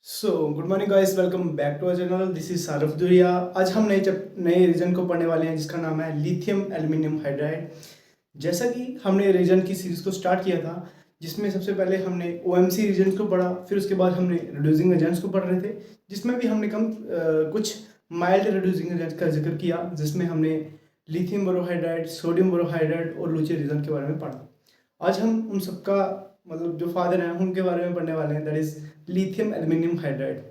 Good morning guys, welcome back to our channel. This is Saraf Duria. आज हम नए reason को पढ़ने वाले हैं जिसका नाम है लिथियम एल्यूमिनियम हाइड्राइड। जैसा कि हमने रीजन की सीरीज को स्टार्ट किया था, जिसमें सबसे पहले हमने ओएमसी रीजन को पढ़ा, फिर उसके बाद हमने रिड्यूसिंग एजेंट्स को पढ़ रहे थे, जिसमें भी हमने कुछ माइल्ड रिड्यूसिंग एजेंट्स का जिक्र किया, जिसमें हमने लिथियम बोरोहाइड्राइड, सोडियम बोरोहाइड्राइड और लूचे रीजन के बारे में पढ़ा। आज हम उन सबका मतलब जो फादर हैं उनके बारे में पढ़ने वाले हैं, that is lithium aluminium hydride.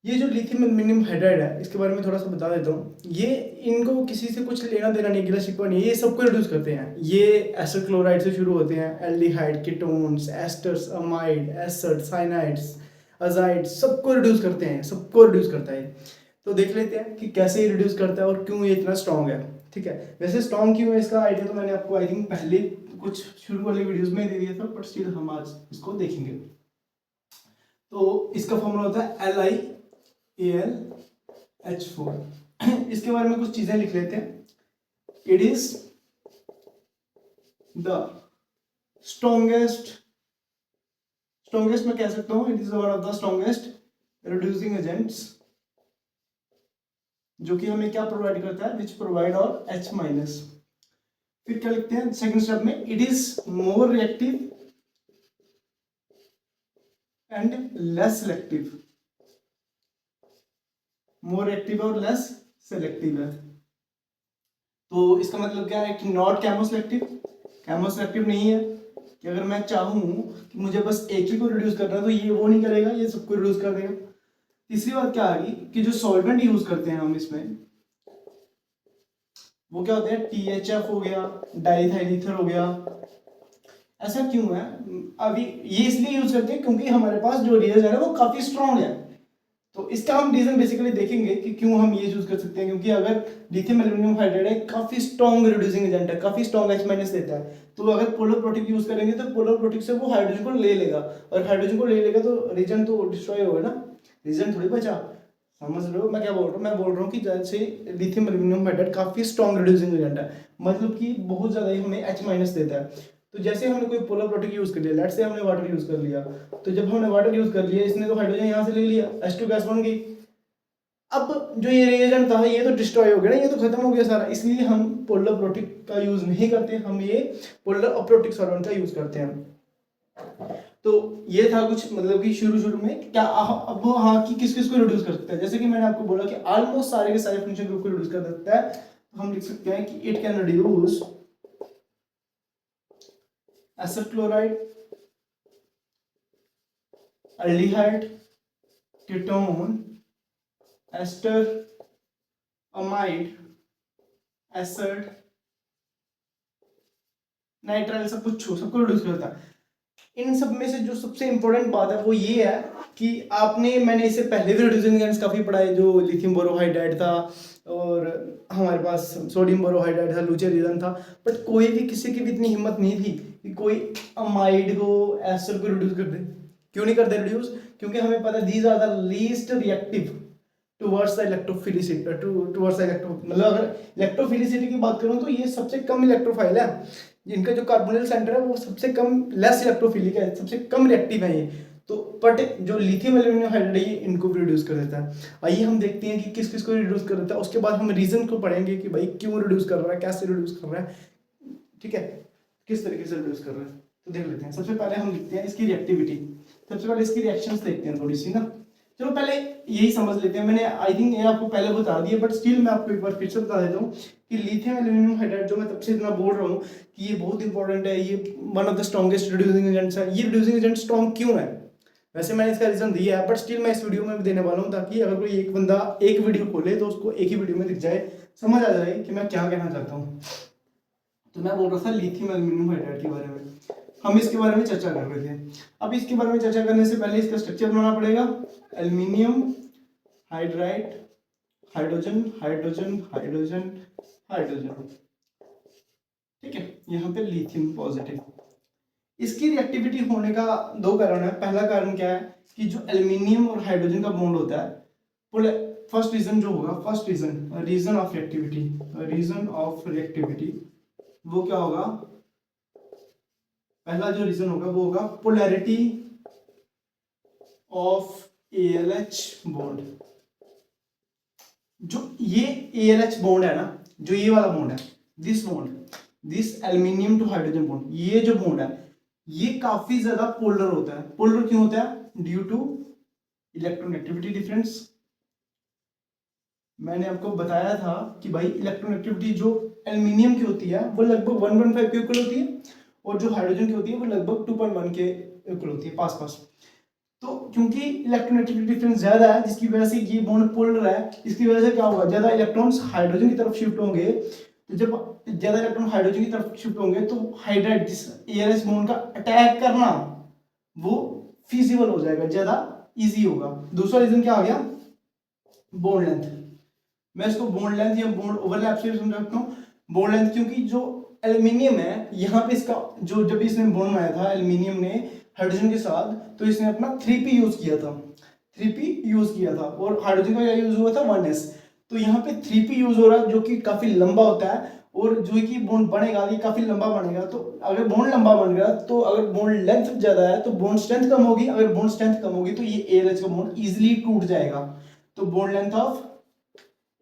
ये जो लिथियम एल्यूमिनियम हाइड्राइड है, इसके बारे में थोड़ा सा बता देता हूँ। ये इनको किसी से कुछ लेना देना नहीं, गिला शिकवा नहीं है, ये सबको रिड्यूस करते हैं। ये एसिड क्लोराइड से शुरू होते हैं, aldehyde, ketones, asters, amide, acid, cyanides, azide, सबको रिड्यूस करते हैं, सबको रिड्यूस करता है। तो देख लेते हैं कि कैसे ये रिड्यूस करता है और क्यों ये इतना स्ट्रॉन्ग है। ठीक है, वैसे स्ट्रॉन्ग क्यों है इसका आइडिया तो मैंने आपको आई थिंक पहले कुछ शुरू वाले वीडियोस में दे दिया था, बट स्टिल हम आज इसको देखेंगे। तो इसका फॉर्मूला होता है LiAlH4। इसके बारे में कुछ चीजें लिख लेते हैं। इट इज द स्ट्रॉन्गेस्ट मैं कह सकता हूं, it is one of the strongest reducing agents, जो कि हमें क्या प्रोवाइड करता है, विच प्रोवाइड और H माइनस। फिर क्या लिखते हैं सेकंड स्टेप में, it is more reactive and less selective. More active और लेस सिलेक्टिव है। तो इसका मतलब क्या है कि नॉट कैमोसिलेक्टिव। कैमोसिलेक्टिव नहीं है कि अगर मैं चाहूं कि मुझे बस एक ही को रिड्यूस करना है तो ये वो नहीं करेगा, ये सबको रिड्यूस कर देगा। तीसरी बात क्या आ गई कि जो सॉल्वेंट यूज करते हैं हम इसमें, वो क्या होते हैं, THF हो गया, डाइथाइल ईथर हो गया। ऐसा क्यों है? अभी ये इसलिए यूज करते हैं क्योंकि हमारे पास जो रिएजेंट है वो काफी स्ट्रॉन्ग है। तो इसका हम रीजन बेसिकली देखेंगे कि क्यों हम ये यूज कर सकते हैं, क्योंकि अगर लिथियम एल्यूमिनियम हाइड्राइड है, काफी स्ट्रॉन्ग रिड्यूसिंग एजेंट है, काफी स्ट्रॉन्ग H माइनस देता है। तो अगर पोलर प्रोटिक यूज करेंगे तो पोलर प्रोटिक से वो हाइड्रोजन को ले लेगा, और हाइड्रोजन को ले लेगा तो रीजन तो डिस्ट्रॉय होगा ना, रीजन थोड़ी बचा। समझ रहे हो मैं क्या बोल रहा हूँ? मैं बोल रहा हूँ कि जैसे लिथियम एल्यूमिनियम हाइड्राइड काफी स्ट्रॉन्ग रिड्यूसिंग एजेंट है, मतलब कि बहुत ज्यादा ही हमें H माइनस देता है। तो जैसे हमने कोई पोलर प्रोटिक यूज कर लिया, लेट्स से हमने वाटर यूज कर लिया, तो जब हमने वाटर यूज कर लिया, इसने तो हाइड्रोजन यहाँ से ले लिया, H2 गैस बन गई। अब जो ये रिएजेंट था ये तो डिस्ट्रॉय हो गया ना, ये तो खत्म हो गया सारा, इसलिए हम पोलर प्रोटिक का यूज नहीं करते, हम ये पोलर अप्रोटिक सॉल्वेंट का यूज करते हैं। तो ये था कुछ मतलब कि शुरू में क्या अब हाँ कि किस किस को रिड्यूस कर सकता है। जैसे कि मैंने आपको बोला कि ऑलमोस्ट सारे के सारे फंक्शन ग्रुप को रिड्यूस कर सकता है। तो हम लिख सकते हैं कि it can reduce acid chloride, aldehyde, ketone, ester, amide, acid, nitrile, सबको रिड्यूस करता है। इन सब में से जो सबसे इंपॉर्टेंट बात है वो ये है कि मैंने इससे पहले भी रिड्यूसिंग एजेंट्स काफी पढ़ाए, जो लिथियम बोरोहाइड्राइड था और हमारे पास सोडियम बोरोहाइड्राइड था, लूचे रीजन था, बट कोई भी किसी की भी इतनी हिम्मत नहीं थी कि कोई अमाइड को, एस्टर को रिड्यूस कर दे। क्यों नहीं करते रिड्यूस? क्योंकि हमें पता है these are the least reactive towards the electrophilicity, towards the मतलब अगर इलेक्ट्रोफिलिसिटी की बात करूं तो ये सबसे कम इलेक्ट्रोफाइल है। इनका जो कार्बोनिल सेंटर है वो सबसे कम, लेस इलेक्ट्रोफिलिक है, सबसे कम रिएक्टिव है ये। तो बट जो लिथियम एल्यूमिनियम हाइड्राइड है इनको भी रिड्यूस कर देता है। आइए हम देखते हैं कि किस किस को रिड्यूस कर देता है, उसके बाद हम रीजन को पढ़ेंगे कि भाई क्यों रिड्यूस कर रहा है, कैसे रिड्यूस कर रहा है, ठीक है, किस तरीके से रिड्यूस कर रहा है। तो देख लेते हैं। सबसे पहले हम लिखते हैं इसकी रिएक्टिविटी। सबसे पहले इसकी रिएक्शंस देखते हैं थोड़ी सी ना। चलो पहले यही समझ लेते हैं। मैंने आई थिंक ये आपको पहले बता दिया, बट स्टिल मैं आपको एक बार फिर से बता देता हूँ कि लिथियम एल्यूमिनियम हाइड्राइड, जो मैं तब से इतना बोल रहा हूँ कि ये बहुत इंपॉर्टेंट है, ये one of the strongest reducing agents है। ये रिड्यूसिंग एजेंट स्ट्रॉन्ग क्यों है, वैसे मैंने इसका रीजन दिया है, बट स्टिल मैं इस वीडियो में भी देने वाला हूँ, ताकि अगर कोई एक बंदा एक वीडियो खोले तो उसको एक ही वीडियो में दिख जाए, समझ आ जाए कि मैं क्या कहना चाहता हूँ। तो मैं बोल रहा था लिथियम एल्यूमिनियम हाइड्राइड के बारे में, हम इसके बारे में चर्चा कर रहे थे। अब इसके बारे में चर्चा करने से पहले इसका स्ट्रक्चर बनाना पड़ेगा। Aluminium hydride, hydrogen hydrogen hydrogen hydrogen, ठीक है, यहाँ पे लिथियम पॉजिटिव। इसकी रिएक्टिविटी होने का दो कारण है। पहला कारण क्या है कि जो एल्यूमिनियम और हाइड्रोजन का बॉन्ड होता है, फर्स्ट रीजन जो होगा, फर्स्ट रीजन ऑफ रिएक्टिविटी, वो क्या होगा, पहला जो रीजन होगा वो होगा पोलैरिटी ऑफ ALH बॉन्ड, जो ये ALH बॉन्ड है ना, जो ये वाला बॉन्ड है, this bond, this aluminium to hydrogen bond, ये जो बॉन्ड है ये काफी ज्यादा पोलर होता है। पोलर क्यों होता है? Due to electronegativity difference. मैंने आपको बताया था कि भाई इलेक्ट्रोनेगेटिविटी जो एल्यूमिनियम की होती है वो लगभग 1.5 के इक्वल होती है, और जो हाइड्रोजन की होती है वो लगभग 2.1 के इक्वल होती है, पास पास। तो क्योंकि इलेक्ट्रोनेगेटिविटी डिफरेंस ज्यादा है, जिसकी वजह से ये बॉन्ड पोलर है, इसकी वजह से क्या होगा, ज्यादा इलेक्ट्रॉन्स हाइड्रोजन की तरफ शिफ्ट होंगे। तो जब ज्यादा इलेक्ट्रॉन हाइड्रोजन की तरफ शिफ्ट होंगे तो हाइड्राइड, जिस ALH बॉन्ड का अटैक करना, वो फिजिबल हो जाएगा, ज्यादा इजी होगा। दूसरा रीजन क्या आ गया? Bond length. मैं इसको बॉन्ड लेंथ या बॉन्ड ओवरलैप से समझा सकता हूँ। बॉन्ड लेंथ क्योंकि जो एल्यूमिनियम है यहाँ पे इसका जो, जब इसने बॉन्ड बनाया था एल्यूमिनियम ने हाइड्रोजन के साथ, तो इसने अपना 3p यूज किया था, 3p यूज किया था, और हाइड्रोजन का क्या यूज हुआ था? 1s। तो यहाँ पे 3p यूज हो रहा है, जो कि काफी लंबा होता है, और जो कि बॉन्ड बनेगा ये काफी लंबा बनेगा। तो अगर बॉन्ड लंबा बन गया, तो अगर बॉन्ड लेंथ ज्यादा है तो बॉन्ड स्ट्रेंथ कम होगी, अगर बॉन्ड स्ट्रेंथ कम होगी तो ये ALH का बॉन्ड इजिली टूट जाएगा। तो bond length of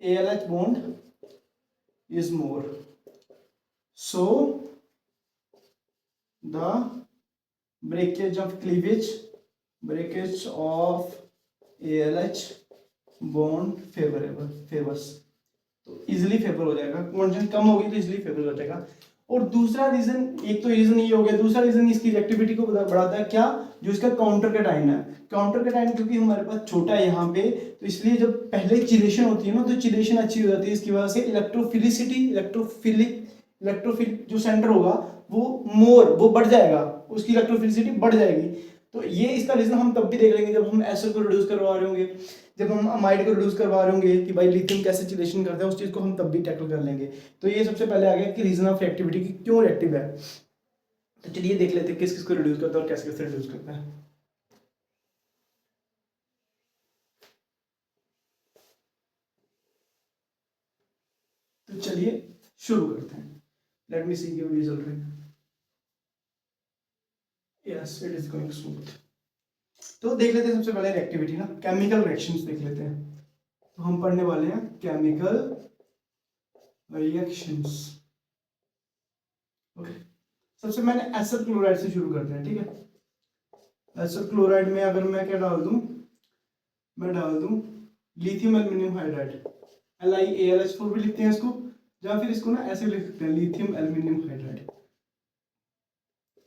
ALH bond is more. So the breakage of cleavage, breakage of ALH bond favors, तो इजिली फेवर हो जाएगा, कॉन्स्टेंट कम होगी तो इजिली फेवर हो जाएगा। और दूसरा रीजन, एक तो रीजन ये हो गया, दूसरा रीजन इसकी रिएक्टिविटी को बढ़ाता है क्या? जो इसका काउंटर कैटायन है। काउंटर कैटायन क्योंकि हमारे पास छोटा है यहाँ पे, तो इसलिए जब पहले चिलेशन होती है ना, तो चिलेशन अच्छी हो जाती है, इसकी वजह से इलेक्ट्रोफिलिसिटी, इलेक्ट्रोफिल जो सेंटर होगा वो बढ़ जाएगा, उसकी इलेक्ट्रोफिलिसिटी बढ़ जाएगी। तो ये इसका रीजन हम तब भी देख लेंगे जब हम एसिड को रिड्यूस करवा रहे होंगे, जब हम अमाइड को रिड्यूस करवा रहे होंगे कि भाई लिथियम कैसे चिलेशन करता है, उस चीज को हम तब भी टैकल कर लेंगे। तो ये सबसे पहले आ गया कि रीजन ऑफ रिएक्टिविटी की क्यों रिएक्टिव है। तो चलिए देख लेते हैं किस किस को रिड्यूस करता है और कैसे कैसे रिड्यूस करता है। तो चलिए शुरू करते हैं। लेट मी सी कि वीडियो चल रही है। Yes, it is going smooth. तो देख लेते हैं सबसे पहले रिएक्टिविटी ना, केमिकल रिएक्शंस देख लेते हैं। तो हम पढ़ने वाले हैं केमिकल रिएक्शंस। ओके, सबसे मैंने एसिड क्लोराइड से शुरू करते हैं, ठीक है। एसिड क्लोराइड में अगर मैं क्या डाल दूं, मैं डाल दूं लिथियम एल्यूमिनियम हाइड्राइड, LiAlH4 भी लिखते हैं इसको, या फिर इसको ना ऐसे लिख सकते हैं, लिथियम एल्यूमिनियम हाइड्राइड।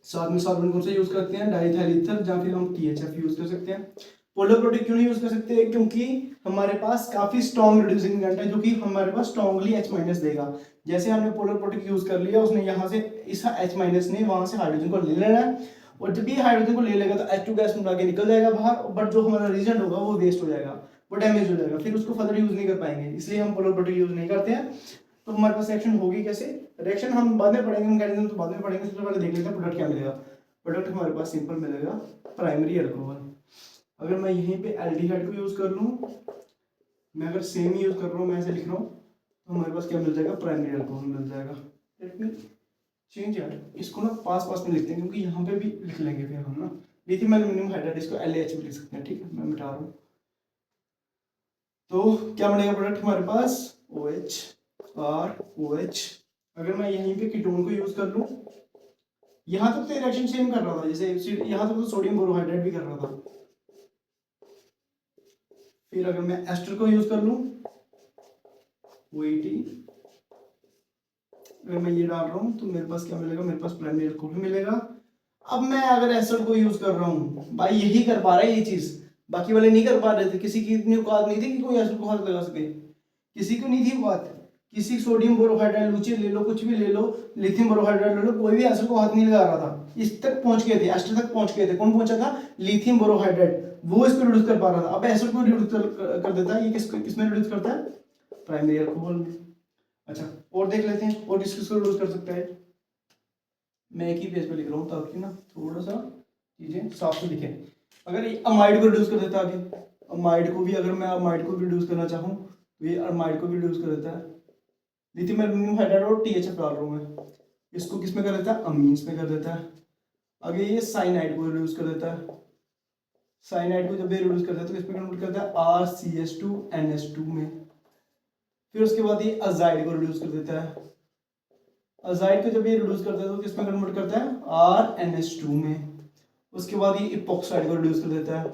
साथ में सॉल्वेंट कौन सा यूज करते हैं? डाइथाइल ईथर, या फिर हम THF यूज कर सकते हैं। पोलर प्रोटेक्ट क्यों नहीं यूज कर सकते? क्योंकि हमारे पास काफी स्ट्रॉन्ग रिड्यूसिंग एजेंट है, जो कि हमारे पास स्ट्रॉन्गली H- देगा। जैसे हमने पोलर प्रोटेक्ट यूज कर लिया, उसने यहाँ से इस H- ने वहां से हाइड्रोजन को ले लेना है, और जब ये हाइड्रोजन को ले लेगा तो H2 गैस मिला के निकल जाएगा बाहर, बट जो हमारा रिएजेंट होगा वो वेस्ट हो जाएगा, वो डैमेज हो जाएगा, फिर उसको फर्दर यूज नहीं कर पाएंगे, इसलिए हम पोलर प्रोटेक्ट यूज नहीं करते हैं। तो हमारे पास रिएक्शन होगी कैसे? रिएक्शन हम बाद में पढ़ेंगे, मैकेनिज्म तो बाद में पढ़ेंगे, सबसे पहले देख लेते हैं प्रोडक्ट क्या मिलेगा। प्रोडक्ट हमारे पास सिंपल मिलेगा, प्राइमरी अल्कोहल। अगर मैं यहीं पे एल्डिहाइड को यूज कर लूँ, मैं अगर सेम यूज कर रहा हूँ, मैं ऐसे लिख रहा हूँ, तो हमारे पास क्या मिल जाएगा? प्राइमरी अल्कोहल मिल जाएगा। लेट मी चेंज यार, इसको ना पास पास में लिखते हैं, क्योंकि यहाँ पे भी लिख लेंगे फिर हम ना, लिथियम एल्यूमिनियम हाइड्राइड, इसको LaH भी लिख सकते हैं, ठीक है, मैं मिटा रहा हूँ। तो क्या बनेगा प्रोडक्ट हमारे पास? OH और OH। अगर मैं यहीं पे कीटोन को यूज कर लूँ, यहाँ तक तो रिएक्शन सेम कर रहा था, जैसे यहाँ तक तो सोडियम बोरोहाइड्रेट भी कर रहा था। फिर अगर मैं एस्टर को यूज कर लूं, OET, अगर मैं ये डाल रहा हूं तो मेरे पास क्या मिलेगा? मेरे पास प्राइमरी अल्कोहल मिलेगा। अब मैं अगर एसिड को यूज कर रहा हूं, भाई यही कर पा रहा है ये चीज, बाकी वाले नहीं कर पा रहे थे, किसी की इतनी औकात नहीं थी कि कोई एसिड को हाथ लगा सके, किसी को नहीं थी औकात। किसी सोडियम बोरोहाइड्राइड लूचे ले लो, कुछ भी ले लो, लिथियम बोरोहाइड्राइड ले लो, कोई भी एसिड को हाथ नहीं लगा रहा था। इस तक पहुंच गए थे, एस्टर तक पहुंच गए थे। कौन पहुंचा था? लिथियम बोरोहाइड्राइड, वो इसको रिड्यूस कर पा रहा था। अब एसिड को रिड्यूस कर देता है, ये किसमें रिड्यूस करता है? प्राइमरी अल्कोहल में। अच्छा, और देख लेते हैं और किस किसको रिड्यूस कर सकता है। मैं एक ही पेज पे लिख रहा हूँ ताकि ना थोड़ा सा चीजें साफ से दिखे। अगर ये अमाइड को रिड्यूस कर देता है, आगे अमाइड को भी, अगर मैं अमाइड को भी रिड्यूस करना चाहूँ तो ये अमाइड को भी रिड्यूस कर देता है। लिथियम एल्यूमिनियम हाइड्राइड और THF डाल रहा हूँ मैं, इसको किस में कर देता है? अमीन्स में कर देता है। आगे ये साइनाइड को रिड्यूस कर देता है, साइनाइड को जब ये रिड्यूस करता है तो किस में कन्वर्ट करता है, RCH2NH2 में। फिर उसके बाद ये अजाइड को रिड्यूस कर देता है, अजाइड को जब ये रिड्यूस करता है तो किस में कन्वर्ट करता है, RNH2 में। उसके बाद ये इपॉक्साइड को रिड्यूस कर देता है,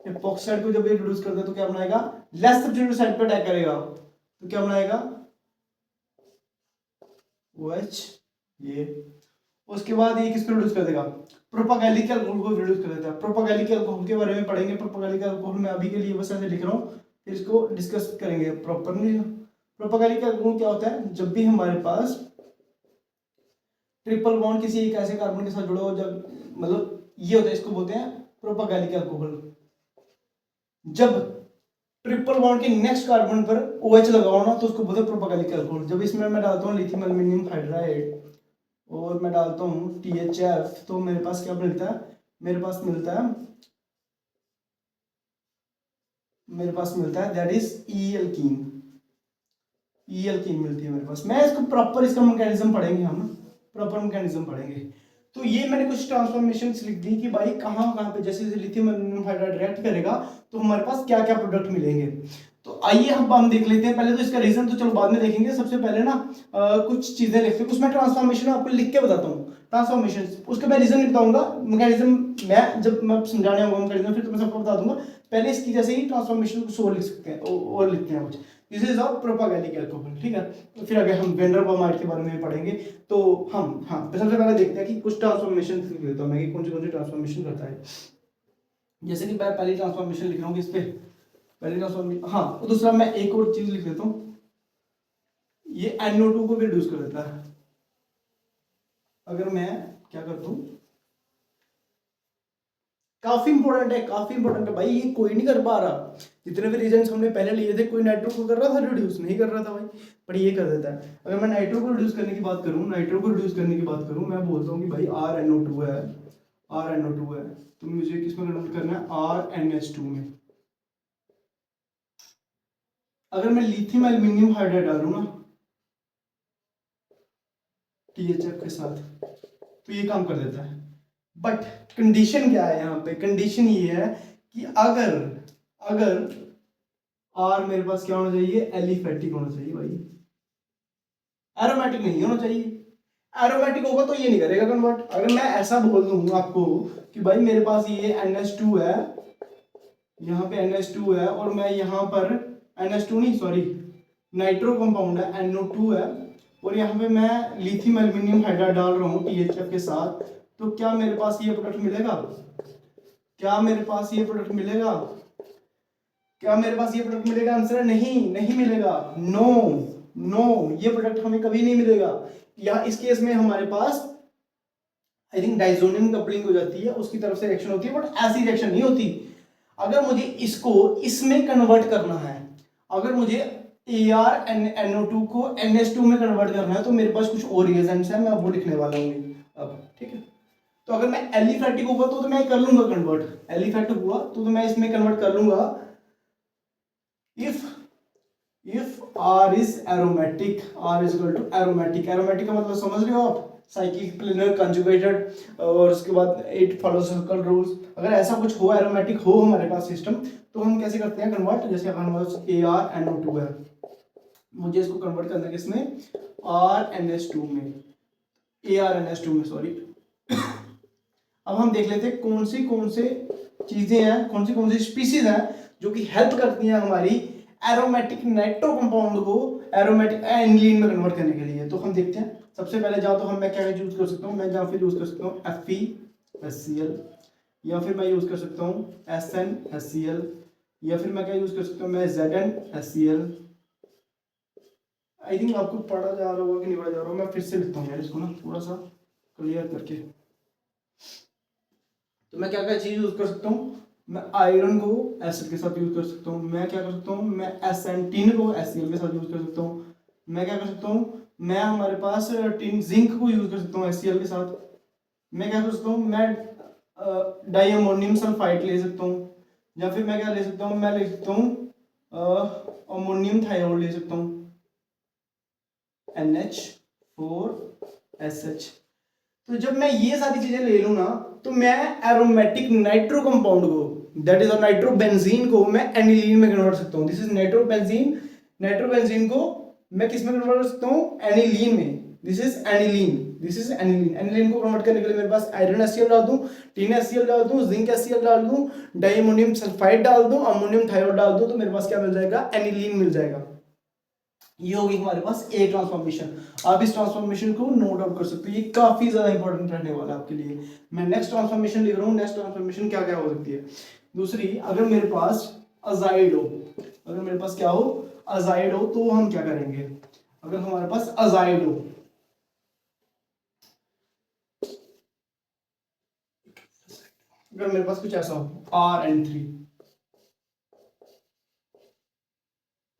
इपॉक्साइड को जब ये रिड्यूस करता है तो क्या बनाएगा, लेस सब्स्टिट्यूटेड साइड पे अटैक करेगा तो क्या बनाएगा, OH ये। उसके बाद ये किस पे रिड्यूस कर देगा, प्रोपागैलिक अल्कोहल को रिड्यूस कर देता है। प्रोपागैलिक अल्कोहल के बारे में पढ़ेंगे, प्रोपागैलिक अल्कोहल में अभी के लिए बस ऐसे लिख रहा हूँ, फिर इसको डिस्कस करेंगे प्रॉपरली। प्रोपागैलिक अल्कोहल क्या होता है, जब भी हमारे पास ट्रिपल बॉन्ड किसी एक ऐसे कार्बन के साथ जुड़ा हो, जब मतलब ये होता है, इसको बोलते हैं प्रोपागैलिक अल्कोहल। जब ट्रिपल बॉन्ड के नेक्स्ट कार्बन पर OH लगाओ ना तो उसको बोलते हैं प्रोपागैलिक अल्कोहल। जब इसमें मैं डालता हूँ लिथियम एल्युमिनियम हाइड्राइड और मैं डालता हूँ THF तो मेरे पास क्या मिलता है, मेरे पास मिलता है दैट इज ई एल्कीन मिलती है मेरे पास। मैं इसको प्रॉपर इसका मैकेनिज्म पढ़ेंगे, हम प्रॉपर मैकेनिज्म पढ़ेंगे। तो ये मैंने कुछ ट्रांसफॉर्मेशन लिख दी कि भाई कहाँ कहाँ पे जैसे लिथियम एल्युमिनियम हाइड्राइड रिएक्ट करेगा तो हमारे पास क्या क्या प्रोडक्ट मिलेंगे। तो आइए हम देख लेते हैं। पहले तो इसका रीजन तो चलो बाद में देखेंगे, सबसे पहले ना कुछ चीजें लिखते हैं, कुछ मैं ट्रांसफॉर्मेशन आपको लिख के बताता हूँ ट्रांसफॉर्मेशन, उसका मैं रीजन नहीं बताऊंगा, मैकेनिज्म मैं जब मैं समझाने आऊंगा मैकेनिज्म फिर तो मैं सबको बता दूंगा। पहले इसकी जैसे ही ट्रांसफॉर्मेशन कुछ और लिख सकते हैं और लिखते हैं कुछ। दिस इज ऑफ प्रोपागैलिक अल्कोहल, ठीक है। तो फिर आगे हम वेन डेर वाल्स के बारे में पढ़ेंगे। तो हम सबसे पहले देखते हैं कि कुछ ट्रांसफॉर्मेशन लिख लेता हूँ मैं कि कौन सी ट्रांसफॉर्मेशन करता है। जैसे कि मैं पहली ट्रांसफॉर्मेशन लिख रहा हूँ किस पे, पहली ट्रांसफॉर्मेशन, और दूसरा मैं एक और चीज लिख लेता हूँ, ये NO2 को भी रिड्यूस कर देता है। अगर मैं क्या करता हूँ, काफी इंपॉर्टेंट है भाई, ये कोई नहीं कर पा रहा। जितने भी रीजंस हमने पहले लिए थे, कोई नाइट्रो को कर रहा था रिड्यूस, नहीं कर रहा था भाई, पर ये कर देता है। अगर मैं नाइट्रो को रिड्यूस करने की बात करूं, मैं बोलता हूँ कि भाई RNO2 है, तो मुझे किस में कन्वर्ट करना है, RNH2 में। अगर मैं लिथियम एल्युमिनियम हाइड्राइड डालूं ना THF के साथ तो ये काम कर देता है। बट कंडीशन क्या है यहाँ पे, कंडीशन ये है कि अगर R मेरे पास क्या होना चाहिए, एलिफेटिक होना चाहिए भाई, एरोमेटिक नहीं होना चाहिए। एरोमेटिक होगा तो ये नहीं करेगा कन्वर्ट। अगर मैं ऐसा बोल दूं आपको कि भाई मेरे पास ये NH2 है, यहाँ पे NH2 है और मैं यहाँ पर NH2 नहीं सॉरी नाइट्रो कंपाउंड है NO2 है और यहाँ पे मैं लिथियम एल्युमिनियम हाइड्राइड डाल रहा हूँ THF के साथ, तो क्या मेरे पास ये प्रोडक्ट मिलेगा, आंसर है नहीं मिलेगा। नो ये प्रोडक्ट हमें कभी नहीं मिलेगा। या इस केस में हमारे पास आई थिंक डाइजोनियम कपलिंग हो जाती है, उसकी तरफ से रिएक्शन होती है, बट ऐसी रिएक्शन नहीं होती। अगर मुझे इसको इसमें कन्वर्ट करना है, अगर मुझे ArNO2 को NH2 में कन्वर्ट करना है तो मेरे पास कुछ और रिएजेंट्स है, मैं अब वो लिखने वाला हूँ अब, ठीक है। तो अगर मैं एलिफेटिक होगा तो मैं कर लूंगा कन्वर्ट, एलिफेटिक हुआ तो मैं इसमें कन्वर्ट कर लूंगा। If R is aromatic, R is equal to aromatic का मतलब समझ रहे हो आप, साइक्लिक प्लेनर कंजुगेटेड और उसके बाद 8 फॉलो सर्कल रूल्स। अगर ऐसा कुछ हो, एरोमेटिक हो हमारे पास सिस्टम, तो हम कैसे करते हैं कन्वर्ट, जैसे हमारे पास ArNO2 है, मुझे इसको कन्वर्ट करना है किसमें, RNH2 में, ArNH2 में सॉरी। अब हम देख लेते हैं कौन से चीजें हैं, कौन सी स्पीसीज हैं जो कि हेल्प करती हैं हमारी एरोमेटिक नाइट्रो कंपाउंड को एरोमेटिक एनिलीन में कन्वर्ट करने के लिए। तो हम देखते हैं। सबसे पहले जाओ तो मैं क्या यूज कर सकता हूँ, मैं जहाँ फिर यूज कर सकता हूँ FeHCl, या फिर मैं यूज कर सकता हूँ SnHCl, या फिर मैं क्या यूज कर सकता हूँ, मैं ZnHCl। आई थिंक आपको पढ़ा जा रहा होगा कि नहीं पढ़ा जा रहा होगा, मैं फिर से लिखता हूँ यार इसको ना थोड़ा सा क्लियर करके। तो मैं क्या क्या चीज यूज कर सकता हूँ, मैं आयरन को एसिड के साथ यूज कर सकता हूँ, मैं क्या कर सकता हूँ, मैं SN को HCl के साथ यूज कर सकता हूँ, मैं क्या कर सकता हूँ, मैं हमारे पास टिन जिंक को यूज कर सकता हूँ HCl के साथ, मैं क्या कर सकता हूँ, मैं डाइअमोनियम सल्फाइड ले सकता हूँ, या फिर मैं क्या ले सकता हूँ, मैं ले सकता हूँ अमोनियम थायोड ले सकता हूँ NH4SH। तो जब मैं ये सारी चीजें ले लूँ ना तो मैं एरोमेटिक नाइट्रो कंपाउंड को, दैट इज नाइट्रोबेंजीन को मैं एनिलीन में कन्वर्ट कर सकता हूँ। दिस इज नाइट्रोबेंजीन, नाइट्रोबेंजीन को मैं किस में कन्वर्ट कर सकता हूँ? एनिलीन में। This is aniline, this is aniline. Aniline को कन्वर्ट करने के लिए मेरे पास आयरन एससीएल डाल दूं, टिन एससीएल डाल दूं, जिंक एससीएल डाल दूं, डाइमोनियम सल्फाइड डाल दूं, अमोनियम थायोड डाल दूं, तो मेरे पास क्या मिल जाएगा? एनिलीन मिल जाएगा। ये होगी हमारे पास ए ट्रांसफॉर्मेशन। आप इस ट्रांसफॉर्मेशन को नोट आउट कर सकते हो, ये काफी ज्यादा इंपॉर्टेंट रहने वाला है आपके लिए। मैं नेक्स्ट ट्रांसफॉर्मेशन लिख रहा हूँ। नेक्स्ट ट्रांसफॉर्मेशन क्या क्या हो सकती है? दूसरी, अगर मेरे पास अजाइड हो, अगर मेरे पास क्या हो? अजाइड हो, तो हम क्या करेंगे? अगर हमारे पास अजाइड हो, अगर मेरे पास कुछ ऐसा हो RN3,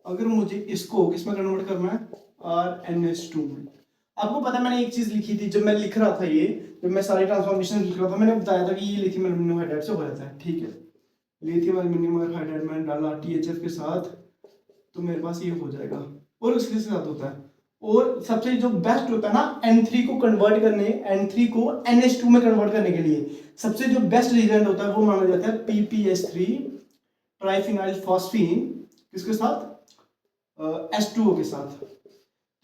अगर मुझे इसको किसमें कन्वर्ट करना है? RNH2 में। आपको पता है मैंने एक चीज लिखी थी जब मैं लिख रहा था, ये जब मैं सारे ट्रांसफॉर्मेशन लिख रहा था, मैंने बताया था कि ये लिथियम एल्यूमिनियम हाइड्राइड से हो जाता है। ठीक है, लिथियम एल्यूमिनियम हाइड्राइड मैंने डाला THF के साथ, तो मेरे पास ये हो जाएगा। और उसके साथ होता है, और सबसे जो बेस्ट होता है ना N3 को कन्वर्ट करने, N3 को NH2 में कन्वर्ट करने के लिए सबसे जो बेस्ट रिएजेंट होता है वो माना जाता है PPH3 ट्राइफिनाइल फॉस्फीन, किसके साथ? H2O के साथ।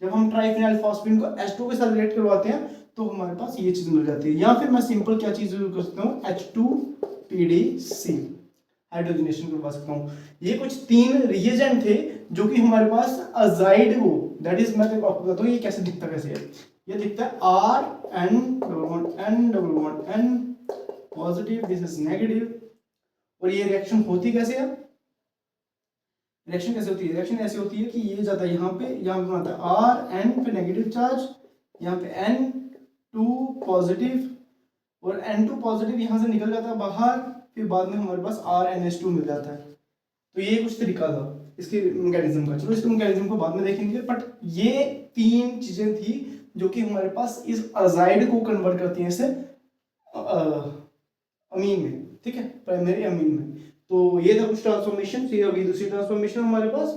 जब हम ट्राइफिनाइल फॉस्फीन को H2O के साथ रिएक्ट करवाते हैं तो हमारे पास ये चीज मिल जाती है। या फिर मैं सिंपल क्या चीज यूज कर सकता हूँ? H2PDC हाइड्रोजनेशन करवा सकता हूँ। ये कुछ 3 रिएजेंट थे जो कि हमारे पास अजाइड को, दैट इज मैं आपको बताता हूँ ये कैसे दिखता, कैसे है। ये दिखता है RN_N positive, this is negative. और ये रिएक्शन होती कैसे है? रिएक्शन कैसे होती है? रिएक्शन ऐसे होती है कि ये जाता है यहाँ पे आता है RN पे नेगेटिव चार्ज, यहाँ पे N2 पॉजिटिव, और N2 पॉजिटिव यहाँ से निकल जाता है बाहर, फिर बाद में हमारे पास RNH2 मिल जाता है। तो ये कुछ तरीका था इसके मैकेनिज्म का। चलो इसके मैकेनिज्म को बाद में देखेंगे, बट ये 3 चीजें थी जो कि हमारे पास इस अजाइड को कन्वर्ट करती हैं इसे अमीन में। ठीक है, प्राइमरी अमीन में। तो ये था कुछ ट्रांसफॉर्मेशन। ये होगी दूसरी ट्रांसफॉर्मेशन हमारे पास।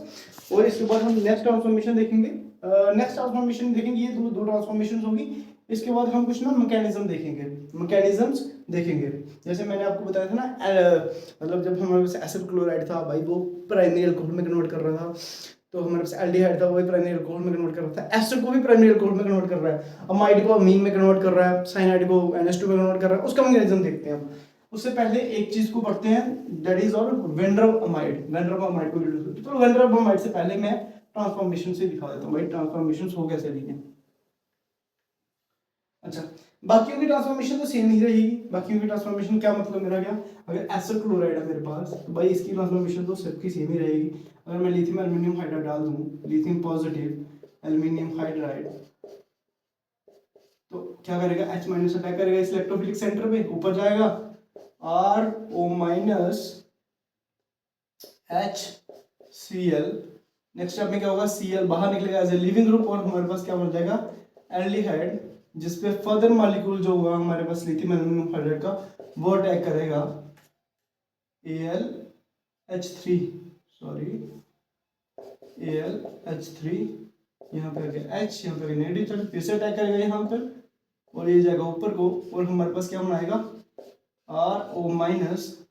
और इसके बाद हम नेक्स्ट ट्रांसफॉर्मेशन देखेंगे। नेक्स्ट ट्रांसफॉर्मेशन देखेंगे, ये दो ट्रांसफॉर्मेशन होगी। इसके बाद हम कुछ ना मैकेनिज्म देखेंगे, मैकेनिज्म्स देखेंगे। जैसे मैंने आपको बताया था ना, मतलब जब हमारे पास एसिड क्लोराइड था भाई, वो प्राइमरी अल्कोहल में कन्वर्ट कर रहा था। तो हमारे पास एल्डिहाइड था, वो भी प्राइमरी अल्कोहल में कन्वर्ट कर रहा था। एस्टर को भी प्राइमरी अल्कोहल में कन्वर्ट कर रहा है, अमाइड को अमीन में कन्वर्ट कर रहा है, साइनाइड को NH2 में कन्वर्ट कर रहा है। उसका मैकेनिज्म देखते हैं हम। उससे पहले एक चीज को पढ़ते हैं, दैट इज और वेंड्रब अमाइड। वेंड्रब अमाइड को रिड्यूस करते हैं। तो वेंड्रब अमाइड से पहले मैं ट्रांसफॉर्मेशन से दिखा देता हूँ भाई, ट्रांसफॉर्मेशन हो कैसे रही है। अच्छा, बाकियों की ट्रांसफॉर्मेशन तो सेम ही रहेगी। बाकियों की ट्रांसफॉर्मेशन क्या मतलब मेरा क्या, अगर एसिड क्लोराइड है मेरे पास तो भाई इसकी ट्रांसफॉर्मेशन तो सबकी सेम ही रहेगी। अगर मैं लिथियम एल्यूमिनियम हाइड्राइड डाल दूं, लिथियम पॉजिटिव एल्यूमिनियम हाइड्राइड, तो क्या करेगा? H- अटैक करेगा इस इलेक्ट्रोफिलिक सेंटर पे, ऊपर जाएगा RO- HCl। नेक्स्ट स्टेप में क्या होगा? Cl बाहर निकलेगा एज ए लिविंग ग्रुप, और हमारे पास क्या बन जाएगा? एल्डिहाइड, जिसपे फर्दर मॉलिक्यूल जो होगा हमारे पास लिथियम एल्यूमिनियम हाइड्राइड का, वो अटैक करेगा AlH3, सॉरी AlH3, यहाँ पे आ गया H, यहाँ पे आ गया नेगेटिव चार्ज, फिर से अटैक करेगा यहाँ पर, और ये जाएगा ऊपर को, और हमारे पास क्या बनाएगा? RO-,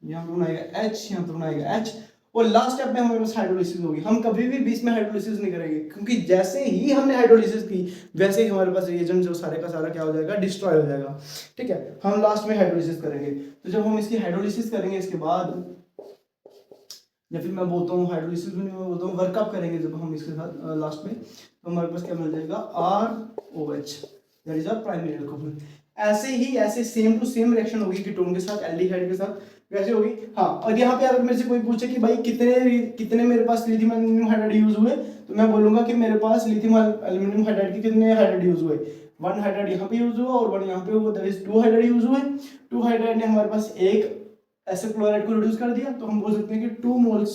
यहाँ पे बनाएगा H, यहाँ पे बनाएगा H। और लास्ट स्टेप में हमारे पास हाइड्रोलिसिस होगी। हम कभी भी बीच में हाइड्रोलिसिस नहीं करेंगे, क्योंकि जैसे ही हमने हाइड्रोलिसिस की वैसे ही हमारे पास रिएजेंट जो सारे का सारा क्या हो जाएगा? डिस्ट्रॉय हो जाएगा। ठीक है, हम लास्ट में हाइड्रोलिसिस करेंगे। तो जब हम इसकी हाइड्रोलिसिस करेंगे इसके बाद, या फिर मैं बोलता हूँ हाइड्रोलिसिस में, मैं बोलता हूँ वर्कअप करेंगे जब हम इसके साथ लास्ट में, तो हमारे पास क्या मिल जाएगा? ROH, that is our primary alcohol. ऐसे ही ऐसे सेम टू सेम रिएक्शन होगी कीटोन के साथ, एल्डिहाइड के साथ वैसे होगी। हाँ, और यहाँ पे अगर मेरे से कोई पूछे कि भाई कितने मेरे पास लिथियम एल्यूमिनियम हाइड्राइड यूज हुए, तो मैं बोलूंगा कि मेरे पास लिथियम एल्यूमिनियम हाइड्राइड के कितने हाइड्राइड यूज हुए? 1 हाइड्राइड यहाँ पे यूज हुआ और 1 यहाँ पे हुआ, दैट इज 2 हाइड्राइड यूज हुए। 2 हाइड्राइड ने हमारे पास एक एसिड क्लोराइड को रिड्यूस कर दिया, तो हम बोल सकते हैं कि 2 moles,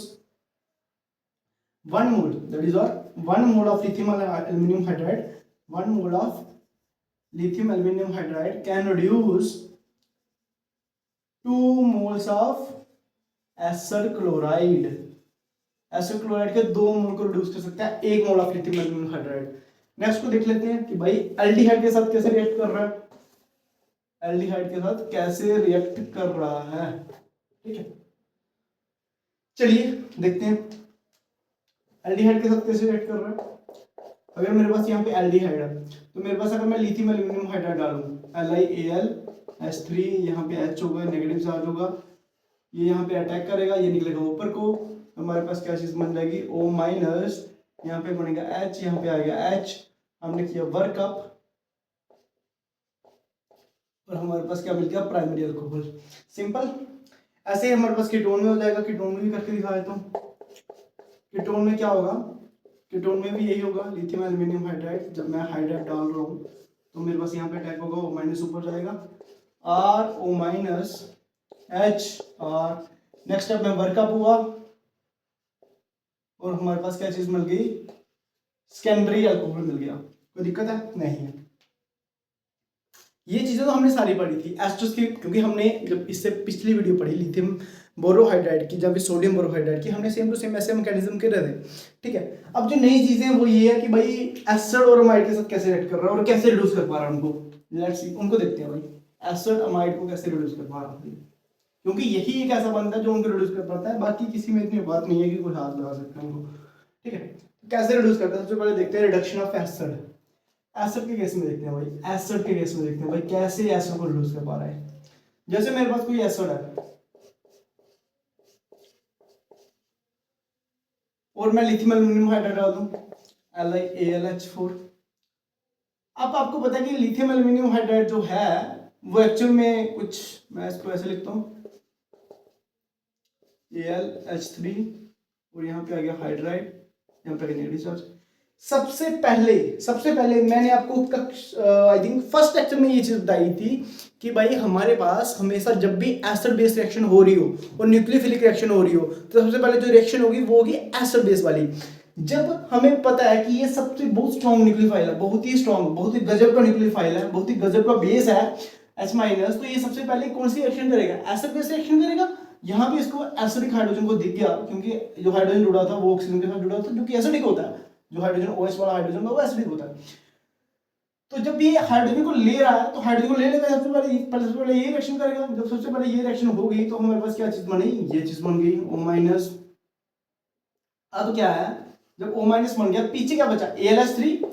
1 mole, that is or 1 mole of lithium aluminum hydride, 1 mole of lithium aluminum hydride can reduce 2 moles of acid chloride। Acid chloride के 2 मोल को रिड्यूस कर सकता है 1 mole of lithium aluminium hydride. Next को देख लेते हैं कि भाई एल्डिहाइड के साथ कैसे रिएक्ट कर रहा है। एल्डिहाइड के साथ कैसे रिएक्ट कर रहा है। ठीक है, चलिए देखते हैं एल्डिहाइड के साथ कैसे रिएक्ट कर रहा है। अगर मेरे पास यहाँ पे एल्डिहाइड है तो मेरे पास अगर मैं लिथियम एल्यूमिनियम हाइड्राइड डालूं LiAlH3, यहाँ पे H होगा, नेगेटिव चार्ज होगा, ये यहाँ पे अटैक करेगा, ये निकलेगा ऊपर को, हमारे पास क्या चीज बन जाएगी O-, यहाँ पे बनेगा H, यहाँ पे आ गया H, हमने किया वर्क अप और हमारे पास क्या मिल गया प्राइमरी अल्कोहल। सिंपल। ऐसे ही हमारे पास कीटोन में हो जाएगा, कीटोन में भी करके दिखाया तो कीटोन में क्या होगा, कीटोन में भी यही होगा लिथियम एल्यूमिनियम हाइड्राइड। जब मैं हाइड्राइड डाल रहा हूँ तो मेरे पास यहाँ पे अटैक होगा, O- ऊपर जाएगा RO- H और नेक्स्ट स्टेप में वर्कअप हुआ और हमारे पास क्या चीज मिल गई, सेकेंडरी अल्कोहल मिल गया। कोई दिक्कत है? नहीं है। ये चीजें तो हमने सारी पढ़ी थी एस्टर्स की, क्योंकि हमने जब इससे पिछली वीडियो पढ़ी लिथियम बोरोहाइड्राइड की, जब सोडियम बोरोहाइड्राइड की, हमने सेम टू सेम ऐसे मैकेनिज्म के रहे थे। ठीक है, अब जो नई चीजें हैं वो ये है कि भाई एसिड और अमाइड के साथ कैसे रिएक्ट कर रहा है और कैसे रिड्यूस कर पा रहा है उनको। लेट्स सी, उनको देखते हैं भाई एसिड अमाइड को कैसे रिड्यूस कर पा रहा है, क्योंकि यही एक ऐसा बंदा है जो उनको रिड्यूस कर पाता है, बाकी किसी में इतनी बात नहीं है कि कोई हाथ लगा सकता है उनको। ठीक है, तो कैसे रिड्यूस करता है, सबसे पहले देखते हैं रिडक्शन ऑफ एसिड। एसिड के केस में देखते हैं भाई, एसिड के केस में देखते हैं भाई कैसे एसिड को रिड्यूस कर पा रहा है। जैसे मेरे पास कोई एसिड है और मैं लिथियम एल्यूमिनियम हाइड्राइड डाल दूं LiAlH4। अब आपको पता है कि लिथियम एल्यूमिनियम हाइड्राइड जो है वो एक्चुअल में कुछ, मैं इसको ऐसे लिखता हूं AlH3 और यहाँ पे आ गया हाइड्राइड, यहाँ पे नेगेटिव चार्ज। सबसे पहले मैंने आपको आई थिंक फर्स्ट लेक्चर में ये चीज बताई थी कि भाई हमारे पास हमेशा जब भी एसिड बेस रिएक्शन हो रही हो और न्यूक्लियोफिलिक रिएक्शन हो रही हो तो सबसे पहले जो रिएक्शन होगी वो होगी एसिड बेस वाली। जब हमें पता है कि ये सबसे बहुत स्ट्रॉन्ग न्यूक्लियोफाइल है, बहुत ही स्ट्रॉन्ग, बहुत ही गजब का न्यूक्लियोफाइल है, बहुत ही गजब का बेस है H-, तो ये सबसे पहले कौन सी रिएक्शन करेगा, एसिड बेस रिएक्शन करेगा। यहाँ भी इसको एसिडिक हाइड्रोजन को दिख गया क्योंकि जो हाइड्रोजन जुड़ा था वो ऑक्सीजन के साथ जुड़ा था, जो कि एसिडिक होता है। जो हाइड्रोजन OH वाला हाइड्रोजन है वो एसिडिक होता है। तो जब ये हाइड्रोजन को ले रहा है तो हाइड्रोजन को ले लेगा, सबसे पहले ये रिएक्शन करेगा। जब सबसे पहले ये रिएक्शन होगी तो हमारे पास क्या चीज बनी, ये चीज बन गई O-। अब क्या है, जब O- बन गया पीछे क्या बचा AlH3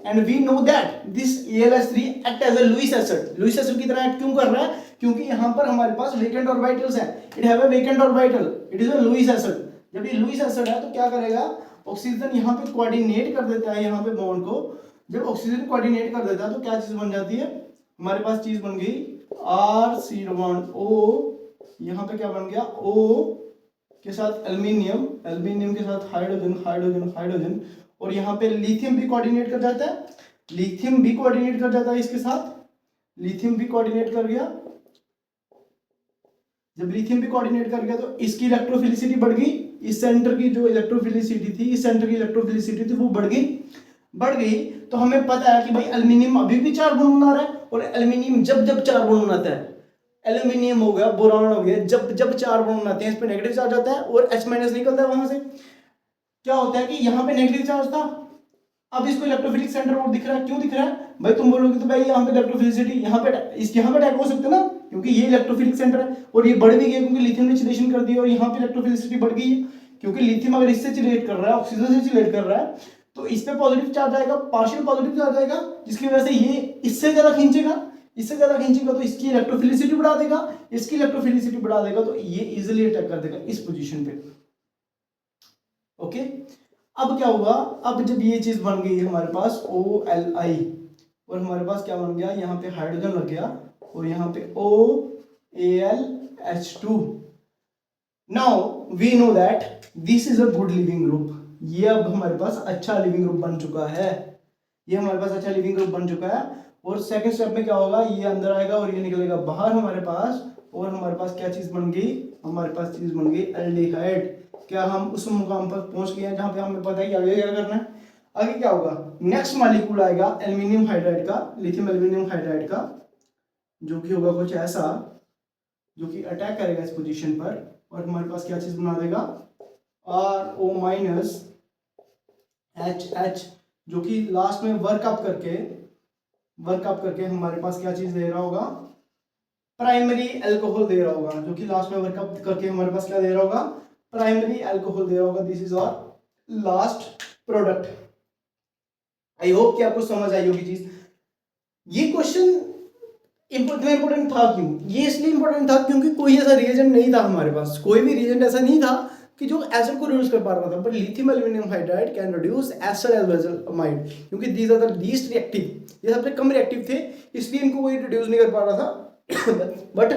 and we know that this AlH3 act as a Lewis acid की तरह एक्ट क्यों कर रहा है, क्योंकि यहां पर हमारे पास वेकेंट ऑर्बिटल्स है, it have a vacant orbital, it is a Lewis acid. जब ये लुईस एसिड है तो क्या करेगा, ऑक्सीजन यहाँ पे कोऑर्डिनेट कर देता है यहाँ पे बॉन्ड को। जब ऑक्सीजन कोऑर्डिनेट कर देता है तो क्या चीज बन जाती है, हमारे पास चीज बन गई RC1O, यहाँ पे क्या बन गया O के साथ एल्यूमिनियम के साथ हाइड्रोजन और यहाँ पे लिथियम भी कोऑर्डिनेट कर जाता है, इसके साथ लिथियम भी कोऑर्डिनेट कर गया। जब लिथियम भी कोऑर्डिनेट कर गया तो इसकी इलेक्ट्रोफिलिसिटी बढ़ गई, इस सेंटर की जो इलेक्ट्रोफिलिसिटी थी वो बढ़ गई। तो हमें पता है कि भाई एल्यूमिनियम अभी भी 4 बॉन्ड बना रहा है और एल्यूमिनियम जब 4 बॉन्ड बनाता है, एल्यूमिनियम हो गया, बोरान हो गया, जब 4 बॉन्ड बनाते हैं इस पे नेगेटिव चार्ज आता है और H- निकलता है वहां से। क्या होता है कि यहाँ पे नेगेटिव चार्ज था, अब इसको इलेक्ट्रोफिलिक सेंटर और दिख रहा है। क्यों दिख रहा है भाई, तुम बोलोगे तो भाई यहाँ पे इलेक्ट्रोफिलिसिटी यहाँ पे अटैक हो सकते ना, क्योंकि ये इलेक्ट्रोफिलिक सेंटर है और ये बढ़ भी गया क्योंकि लिथियम ने चिलेशन कर दिया और यहाँ पे इलेक्ट्रोफिलिसिटी बढ़ गई है, क्योंकि लिथियम अगर इससे चिलेट कर रहा है, ऑक्सीजन से चिलेट कर रहा है तो इस पे पॉजिटिव चार्ज आएगा, पार्शियल पॉजिटिव चार्ज आएगा, जिसकी वजह से ये इससे ज्यादा खींचेगा तो इसकी इलेक्ट्रोफिलिसिटी बढ़ा देगा, तो ये इजीली अटैक कर देगा इस पोजीशन पे। ओके, अब क्या हुआ, अब जब ये चीज बन गई हमारे पास OLi और हमारे पास क्या बन गया, यहाँ पे हाइड्रोजन लग गया और यहाँ पे OAlH2। Now we know that this is a good living group. ये अब हमारे पास अच्छा लिविंग ग्रुप बन चुका है, और सेकंड स्टेप में क्या होगा, ये अंदर आएगा और ये निकलेगा बाहर हमारे पास, और हमारे पास क्या चीज बन गई, एल्डिहाइड। क्या हम उस मुकाम पर पहुंच गए हैं जहां पे हमें पता है कि आगे क्या करना है। आगे क्या होगा, नेक्स्ट मॉलिक्यूल आएगा एल्यूमिनियम हाइड्राइड का, लिथियम एल्यूमिनियम हाइड्राइड का, जो कि होगा कुछ ऐसा, जो कि अटैक करेगा इस पोजीशन पर और हमारे पास क्या चीज बना देगा, RO- HH, जो कि लास्ट में वर्क अप करके वर्कअप करके हमारे पास क्या चीज दे रहा होगा, प्राइमरी अल्कोहल दे रहा होगा, जो कि लास्ट में वर्कअप करके हमारे पास क्या दे रहा होगा, प्राइमरी अल्कोहल दे रहा होगा। This is our last product. I hope कि आपको समझ आई होगी चीज। ये क्वेश्चन इंपॉर्टेंट था क्यों, ये इसलिए इंपॉर्टेंट था क्योंकि कोई ऐसा रिएजेंट नहीं था हमारे पास, कोई भी रिएजेंट ऐसा नहीं था कि जो एसिड को रिड्यूस कर पा रहा था। But lithium aluminium hydride can reduce acid as well as amide, क्योंकि these are the least reactive, ये सबसे कम रिएक्टिव थे, इसलिए इनको कोई रिड्यूस नहीं कर पा रहा था। बट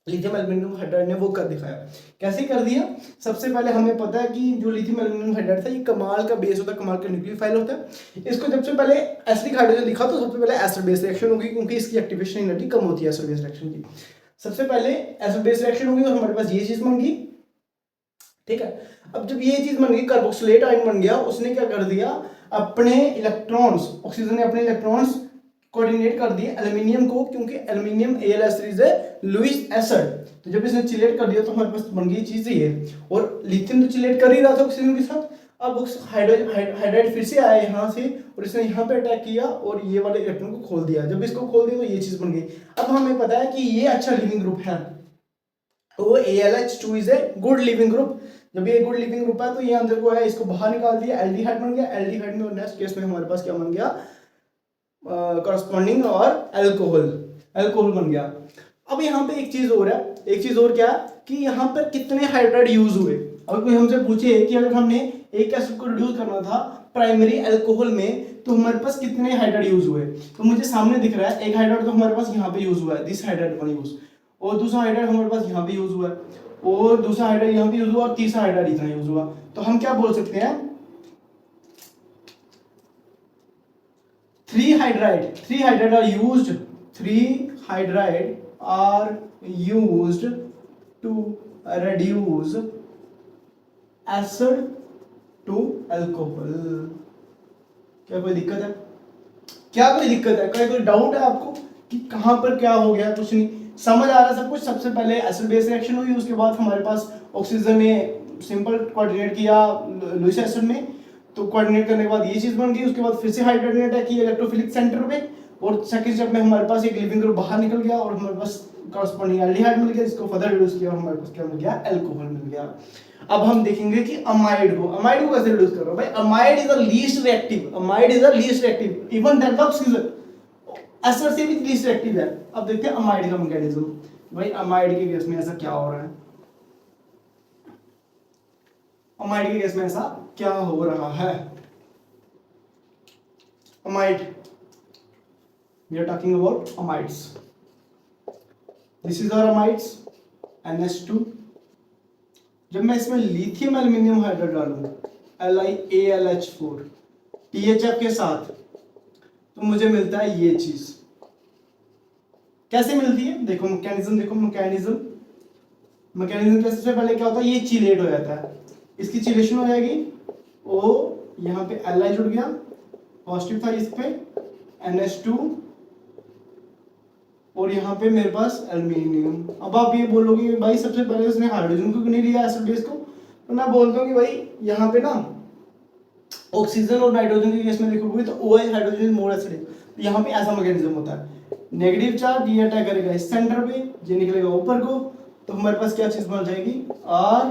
लिथियम एल्यूमिनियम हाइड्राइड ने वो कर दिखाया। कैसे कर दिया? सबसे पहले हमें पता है कि जो लिथियम एल्यूमिनियम हाइड्राइड था ये कमाल का बेस होता है, कमाल का न्यूक्लियोफाइल होता है। इसको जब से पहले एसिडिक हाइड्रोजन दिखा तो सबसे पहले एसिड बेस रिएक्शन होगी, क्योंकि इसकी एक्टिवेशन एनर्जी कम होती है एसिड बेस रिएक्शन की। सबसे पहले एसिड बेस रिएक्शन होगी और हमारे पास ये चीज बन गई, ठीक है। अब जब ये चीज बन गई, कार्बोक्सिलेट आयन बन गया, उसने क्या कर दिया, अपने इलेक्ट्रॉन्स, ऑक्सीजन ने अपने इलेक्ट्रॉन्स कोऑर्डिनेट कर दिए एल्यूमिनियम को, क्योंकि aluminium AlS3 is a Lewis acid. तो जब इसने चिलेट कर दिया तो हमारे पास बन गई चीज ये, और लिथियम तो चिलेट कर ही रहा था ऑक्सीजन के साथ। अब हाइड्राइड फिर से आया यहाँ से और इसने यहाँ पे अटैक किया और ये वाले इलेक्ट्रॉन को खोल दिया। जब इसको खोल दिया तो ये चीज बन गई। अब हमें पता है कि ये अच्छा लिविंग ग्रुप है, तो AlH2 is a good living group. जब ये गुड लिविंग ग्रुप है तो ये अंदर को है, इसको बाहर निकाल दिया, एल्डिहाइड बन गया। एल्डिहाइड में नेक्स्ट केस में हमारे पास क्या बन गया, करस्पॉन्डिंग और अल्कोहल बन गया। अब यहाँ पे एक चीज और है, एक चीज और क्या कि यहाँ पर कितने हाइड्राइड यूज हुए। अगर कोई हमसे पूछे कि अगर हमने एक एसिड को रिड्यूस करना था प्राइमरी अल्कोहल में तो हमारे पास कितने हाइड्राइड यूज हुए, तो मुझे सामने दिख रहा है एक हाइड्राइड तो हमारे पास यहाँ पे यूज हुआ है, दिस हाइड्राइड वन यूज, और दूसरा हाइड्राइड हमारे पास यहाँ पे यूज हुआ है, और दूसरा हाइड्राइड यहाँ पे यूज हुआ, और तीसरा हाइड्राइड इतना यूज हुआ। तो हम क्या बोल सकते हैं, 3 hydride are used, 3 hydride are used to reduce acid to alcohol। क्या कोई दिक्कत है, क्या कोई दिक्कत है, कोई डाउट है आपको कि कहां पर क्या हो गया? कुछ नहीं, समझ आ रहा है सब कुछ। सबसे पहले एसिड बेस रिएक्शन हुई, उसके बाद हमारे पास ऑक्सीजन ने सिंपल कोऑर्डिनेट किया लुईस एसिड में, तो कोऑर्डिनेट करने के बाद ये चीज बन गई। उसके बाद फिर से हाइड्राइड ने अटैक किया इलेक्ट्रोफिलिक सेंटर पे, और सेकंड स्टेप में हमारे पास एक लिविंग ग्रुप बाहर निकल गया और हमारे पास कॉरस्पॉन्डिंग एल्डिहाइड मिल गया, जिसको फर्दर रिड्यूस किया और हमारे पास क्या मिल गया, अल्कोहल मिल गया। अब हम देखेंगे कि अमाइड को कैसे रिड्यूस कर रहा हूं भाई। Amide is the least reactive, even that the oxygen acid से भी लीस्ट रिएक्टिव है। अब देखते हैं अमाइड का मैकेनिज्म। भाई अमाइड के केस में ऐसा क्या हो रहा है, अमाइड के केस में ऐसा क्या हो रहा है। amide, we are talking about amides. This is our amides, NH2। जब मैं इसमें लिथियम एल्यूमिनियम हाइड्राइड डालूं LiAlH4 THF के साथ, तो मुझे मिलता है ये चीज। कैसे मिलती है देखो, मैकेनिज्म के सबसे पहले क्या होता है, ये चिलेट हो जाता है, इसकी चिलेशन हो जाएगी, ओ यहाँ पे Li जुड़ गया, पॉजिटिव था इस पे NH2, और यहाँ पे मेरे पास एल्यूमिनियम। अब आप ये बोलोगे भाई सबसे पहले उसने हाइड्रोजन को क्यों नहीं लिया एसिड बेस को, तो मैं बोलता हूँ कि भाई यहाँ पे ना ऑक्सीजन और नाइट्रोजन के केस में देखोगे तो OH hydrogen is more acidic, तो यहाँ पे ऐसा मैकेनिज्म होता है, नेगेटिव चार्ज ये अटैक करेगा इस सेंटर पे, ये निकलेगा ऊपर को, तो हमारे पास क्या चीज बन जाएगी, R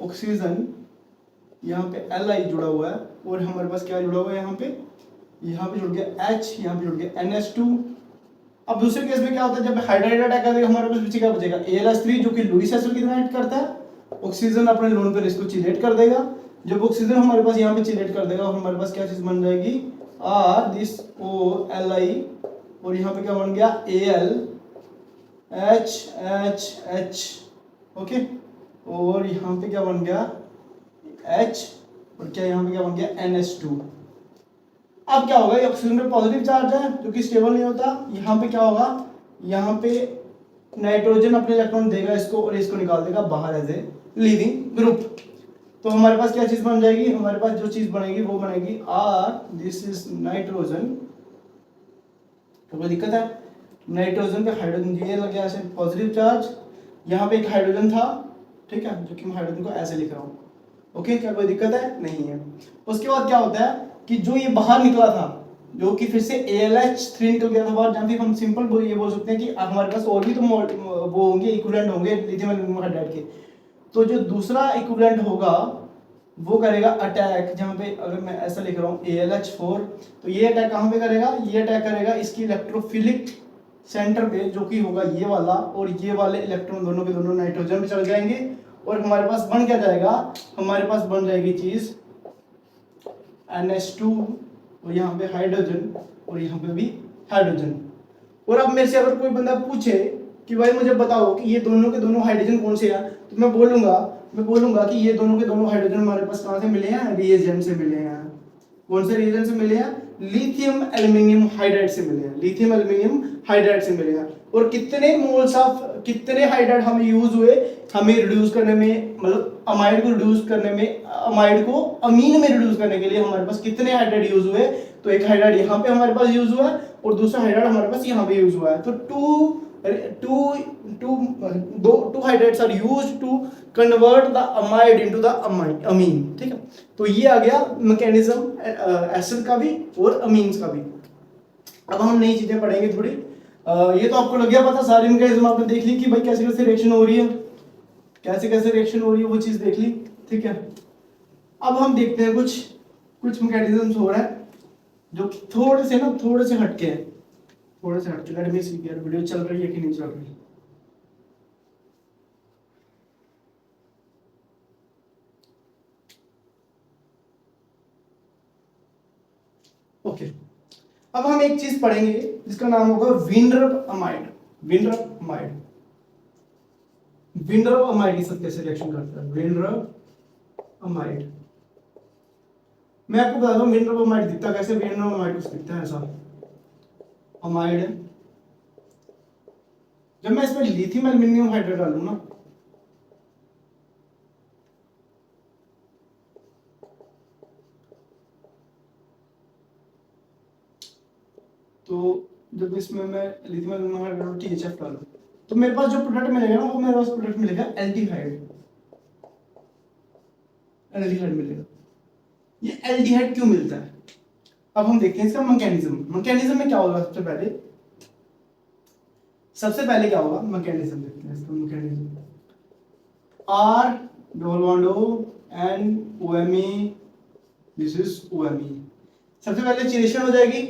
ऑक्सीजन, यहाँ पे Li जुड़ा हुआ है, और हमारे पास क्या जुड़ा हुआ है, यहाँ पे जुड़ गया H, यहाँ पे जुड़ गया NH2। अब दूसरे केस में क्या होता है, जब हाइड्राइड अटैक करेगा हमारे पास पीछे क्या बचेगा, AlH3 जो कि लुईस एसिड की तरह एक्ट करता है, ऑक्सीजन अपने लोन पर इसको चिलेट कर देगा, जब ऑक्सीजन हमारे पास यहाँ पे चिलेट कर देगा और हमारे पास क्या चीज बन जाएगी, R दिस O Li, और यहाँ पे क्या बन गया Al H H H, okay, और यहाँ पे क्या बन गया H, और क्या यहाँ पे क्या बन गया NH2। अब क्या होगा, ये ऑक्सीजन पे पॉजिटिव चार्ज है जो कि स्टेबल नहीं होता, यहाँ पे क्या होगा, यहाँ पे नाइट्रोजन अपने इलेक्ट्रॉन देगा इसको और इसको निकाल देगा बाहर एज ए लिविंग ग्रुप। तो हमारे पास क्या चीज बन जाएगी, हमारे पास जो चीज बनेगी वो बनेगी R दिस इज नाइट्रोजन। तो कोई दिक्कत है, नाइट्रोजन पे हाइड्रोजन ये लग गया ऐसे पॉजिटिव चार्ज, यहाँ पे एक हाइड्रोजन था, ठीक है, जो कि मैं हाइड्रोजन को ऐसे लिख रहा हूँ, ओके, क्या कोई दिक्कत है, नहीं है। उसके बाद क्या होता है कि जो ये बाहर निकला था जो कि फिर से AlH3 निकल गया था बाहर, जहाँ फिर हम सिंपल ये बोल सकते हैं कि हमारे पास और भी तो वो होंगे, इक्विवेलेंट होंगे लिथियम एल्यूमिनियम हाइड्राइड के। तो जो दूसरा इक्विवेलेंट होगा वो करेगा अटैक, जहाँ पे अगर मैं ऐसा लिख रहा हूँ AlH4, तो ये अटैक कहाँ पे करेगा, ये अटैक करेगा इसकी इलेक्ट्रोफिलिक सेंटर पे, जो कि होगा ये वाला, और ये वाले इलेक्ट्रॉन दोनों के दोनों नाइट्रोजन पे चल जाएंगे, और हमारे पास बन क्या जाएगा, हमारे पास बन जाएगी चीज NH2, और यहाँ पे हाइड्रोजन, और यहाँ पे भी हाइड्रोजन। और अब मेरे से अगर कोई बंदा पूछे कि भाई मुझे बताओ कि ये दोनों के दोनों हाइड्रोजन कौन से हैं, तो मैं बोलूंगा कि ये दोनों के दोनों हाइड्रोजन हमारे पास कहाँ से मिले हैं, रिएजेंट से मिले हैं। कौन से रिएजेंट से मिले हैं, लिथियम एल्यूमिनियम हाइड्राइड से मिले हैं, लिथियम एल्यूमिनियम हाइड्राइड से मिले हैं। और कितने मोल्स ऑफ कितने हाइड्राइड हमें यूज हुए, हमें रिड्यूस करने में, मतलब अमाइड को रिड्यूस करने में, अमाइड को अमीन में रिड्यूस करने के लिए हमारे पास कितने हाइड्राइड यूज हुए, तो एक हाइड्राइड यहाँ पे हमारे पास यूज हुआ है, और दूसरा हाइड्राइड हमारे पास यहाँ पे यूज हुआ है। तो two hydrates are used to convert the amide into the amine, ठीक है। तो ये आ गया मैकेनिज्म एसिड का भी और अमीन्स का भी। अब हम नई चीजें पढ़ेंगे थोड़ी। ये तो आपको लग गया पता, सारी मैकेनिज्म आपने देख ली कि भाई कैसे कैसे रिएक्शन हो रही है, कैसे कैसे रिएक्शन हो रही है, वो चीज देख ली, ठीक है। अब हम देखते हैं कुछ मैकेनिज्म्स हो रहा है जो थोड़े से हटके हैं, थोड़े से हटके। लेट मी सी यार वीडियो चल रही है कि नहीं चल रही। ओके, अब हम एक चीज पढ़ेंगे जिसका नाम होगा विनरब अमाइड। विनरब अमाइड, विनरब अमाइड के साथ कैसे रिएक्शन करता है, विनरब अमाइड। मैं आपको बता दूं विनरब अमाइड दिखता कैसे, विनरब अमाइड कुछ दिखता है ऐसा अमाइड। जब मैं इसमें लिथियम एल्यूमिनियम हाइड्राइड डालूं ना, तो जब इसमें मैं लिथियम एल्यूमिनियम हाइड्राइड THF डालूं, तो मेरे पास जो प्रोडक्ट मिलेगा ना, वो मेरे पास प्रोडक्ट मिलेगा एल्डिहाइड। एल्डिहाइड मिलेगा। ये एल्डिहाइड क्यों मिलता है, अब हम देखते हैं इसका मैकेनिज्म में क्या होगा। सबसे पहले क्या होगा मैकेनिज्म, देखते हैं इसका mechanism. R double bond O N OMe, this is OMe। सबसे पहले चिलेशन हो जाएगी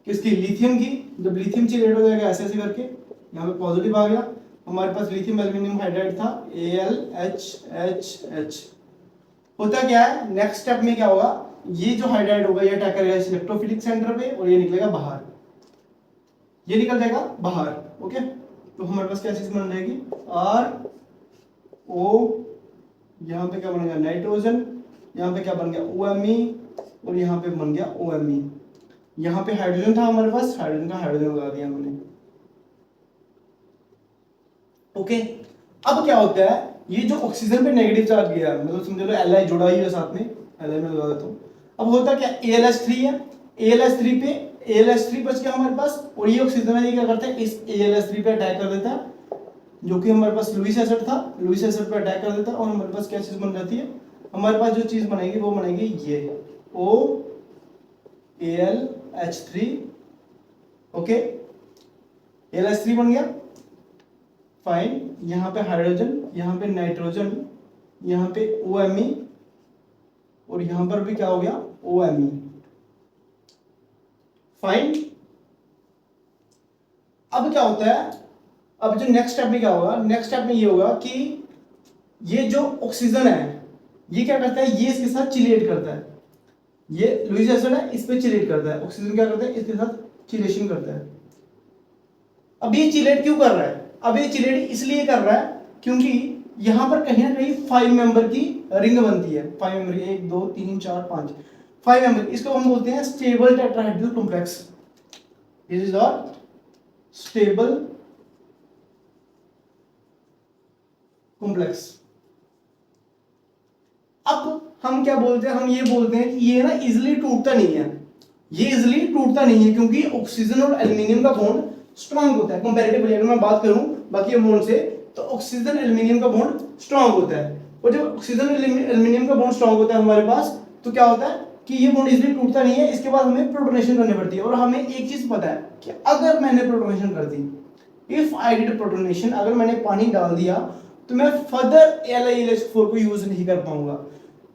किसकी, लिथियम की। जब लिथियम चिलेट हो जाएगा ऐसे ऐसे करके, यहाँ पे पॉजिटिव आ गया, हमारे पास लिथियम एल्यूमिनियम हाइड्राइड था AlHH। होता क्या है, नेक्स्ट स्टेप में क्या होगा, ये जो हाइड्राइड होगा ये अटैक करेगा इस इलेक्ट्रोफिलिक सेंटर पे, और ये निकलेगा बाहर, ये निकल जाएगा बाहर। ओके, तो हमारे पास क्या चीज बन जाएगी, RO, यहाँ पे क्या बन गया नाइट्रोजन, यहाँ पे क्या बन गया OMe, और यहाँ पे बन गया OMe। यहाँ पे हाइड्रोजन था हमारे पास, हाइड्रोजन का हाइड्रोजन लगा दिया हमने। ओके, अब क्या होता है, ये जो ऑक्सीजन पे नेगेटिव चार्ज गया है, मतलब समझ लो Li जुड़ा ही है साथ में, Li में लगा देता हूँ। अब होता क्या, AlH3 है, AlH3 बच गया हमारे पास, और ये ऑक्सीजन है, ये क्या करता है, इस AlH3 पे अटैक कर देता है, जो कि हमारे पास लुईस एसिड था, लुईस एसिड पे अटैक कर देता है, और हमारे पास क्या चीज बन जाती है, हमारे पास जो चीज बनेगी वो बनेगी ये AlH3। ओके, AlH3 बन गया, फाइन। यहाँ पे हाइड्रोजन, यहाँ पे नाइट्रोजन, यहाँ पे OMe, और यहाँ पर भी क्या हो गया OMe, फाइन। अब क्या होता है, अब जो नेक्स्ट स्टेप में क्या होगा, नेक्स्ट स्टेप में ये होगा कि ये जो ऑक्सीजन है ये क्या करता है, ये इसके साथ चिलेट करता है, ये लुईस एसिड है इस पे चिलेट करता है, ऑक्सीजन क्या करता है इसके साथ चिलेशन करता है। अब ये चिलेट क्यों कर रहा है, अब ये चिलेट इसलिए कर रहा है क्योंकि यहां पर कहीं ना कहीं 5 मेंबर की रिंग बनती है, 5 मेंबर, 1 2 3 4 5, 5 मेंबर। इसको हम बोलते हैं stable tetrahedral complex. This is our stable complex. अब हम क्या बोलते हैं, हम ये बोलते हैं कि ये ना इजिली टूटता नहीं है, ये इजिली टूटता नहीं है क्योंकि ऑक्सीजन और एल्यूमिनियम का बॉन्ड स्ट्रांग होता है कंपैरेटिवली। अगर मैं बात करूं बाकी अमोन से, तो ऑक्सीजन एल्यूमिनियम का बॉन्ड स्ट्रांग होता है, और जब ऑक्सीजन एल्यूमिनियम का बॉन्ड स्ट्रांग होता है हमारे पास, तो क्या होता है, कि ये बॉन्ड इजीली टूटता नहीं है, इसके बाद हमें प्रोटोनेशन करनी पड़ती है। और हमें एक चीज पता है कि अगर मैंने प्रोटोनेशन कर दी, इफ आई डिड प्रोटोनेशन, अगर मैंने पानी डाल दिया तो मैं फर्दर LiLH4 को यूज नहीं कर पाऊंगा।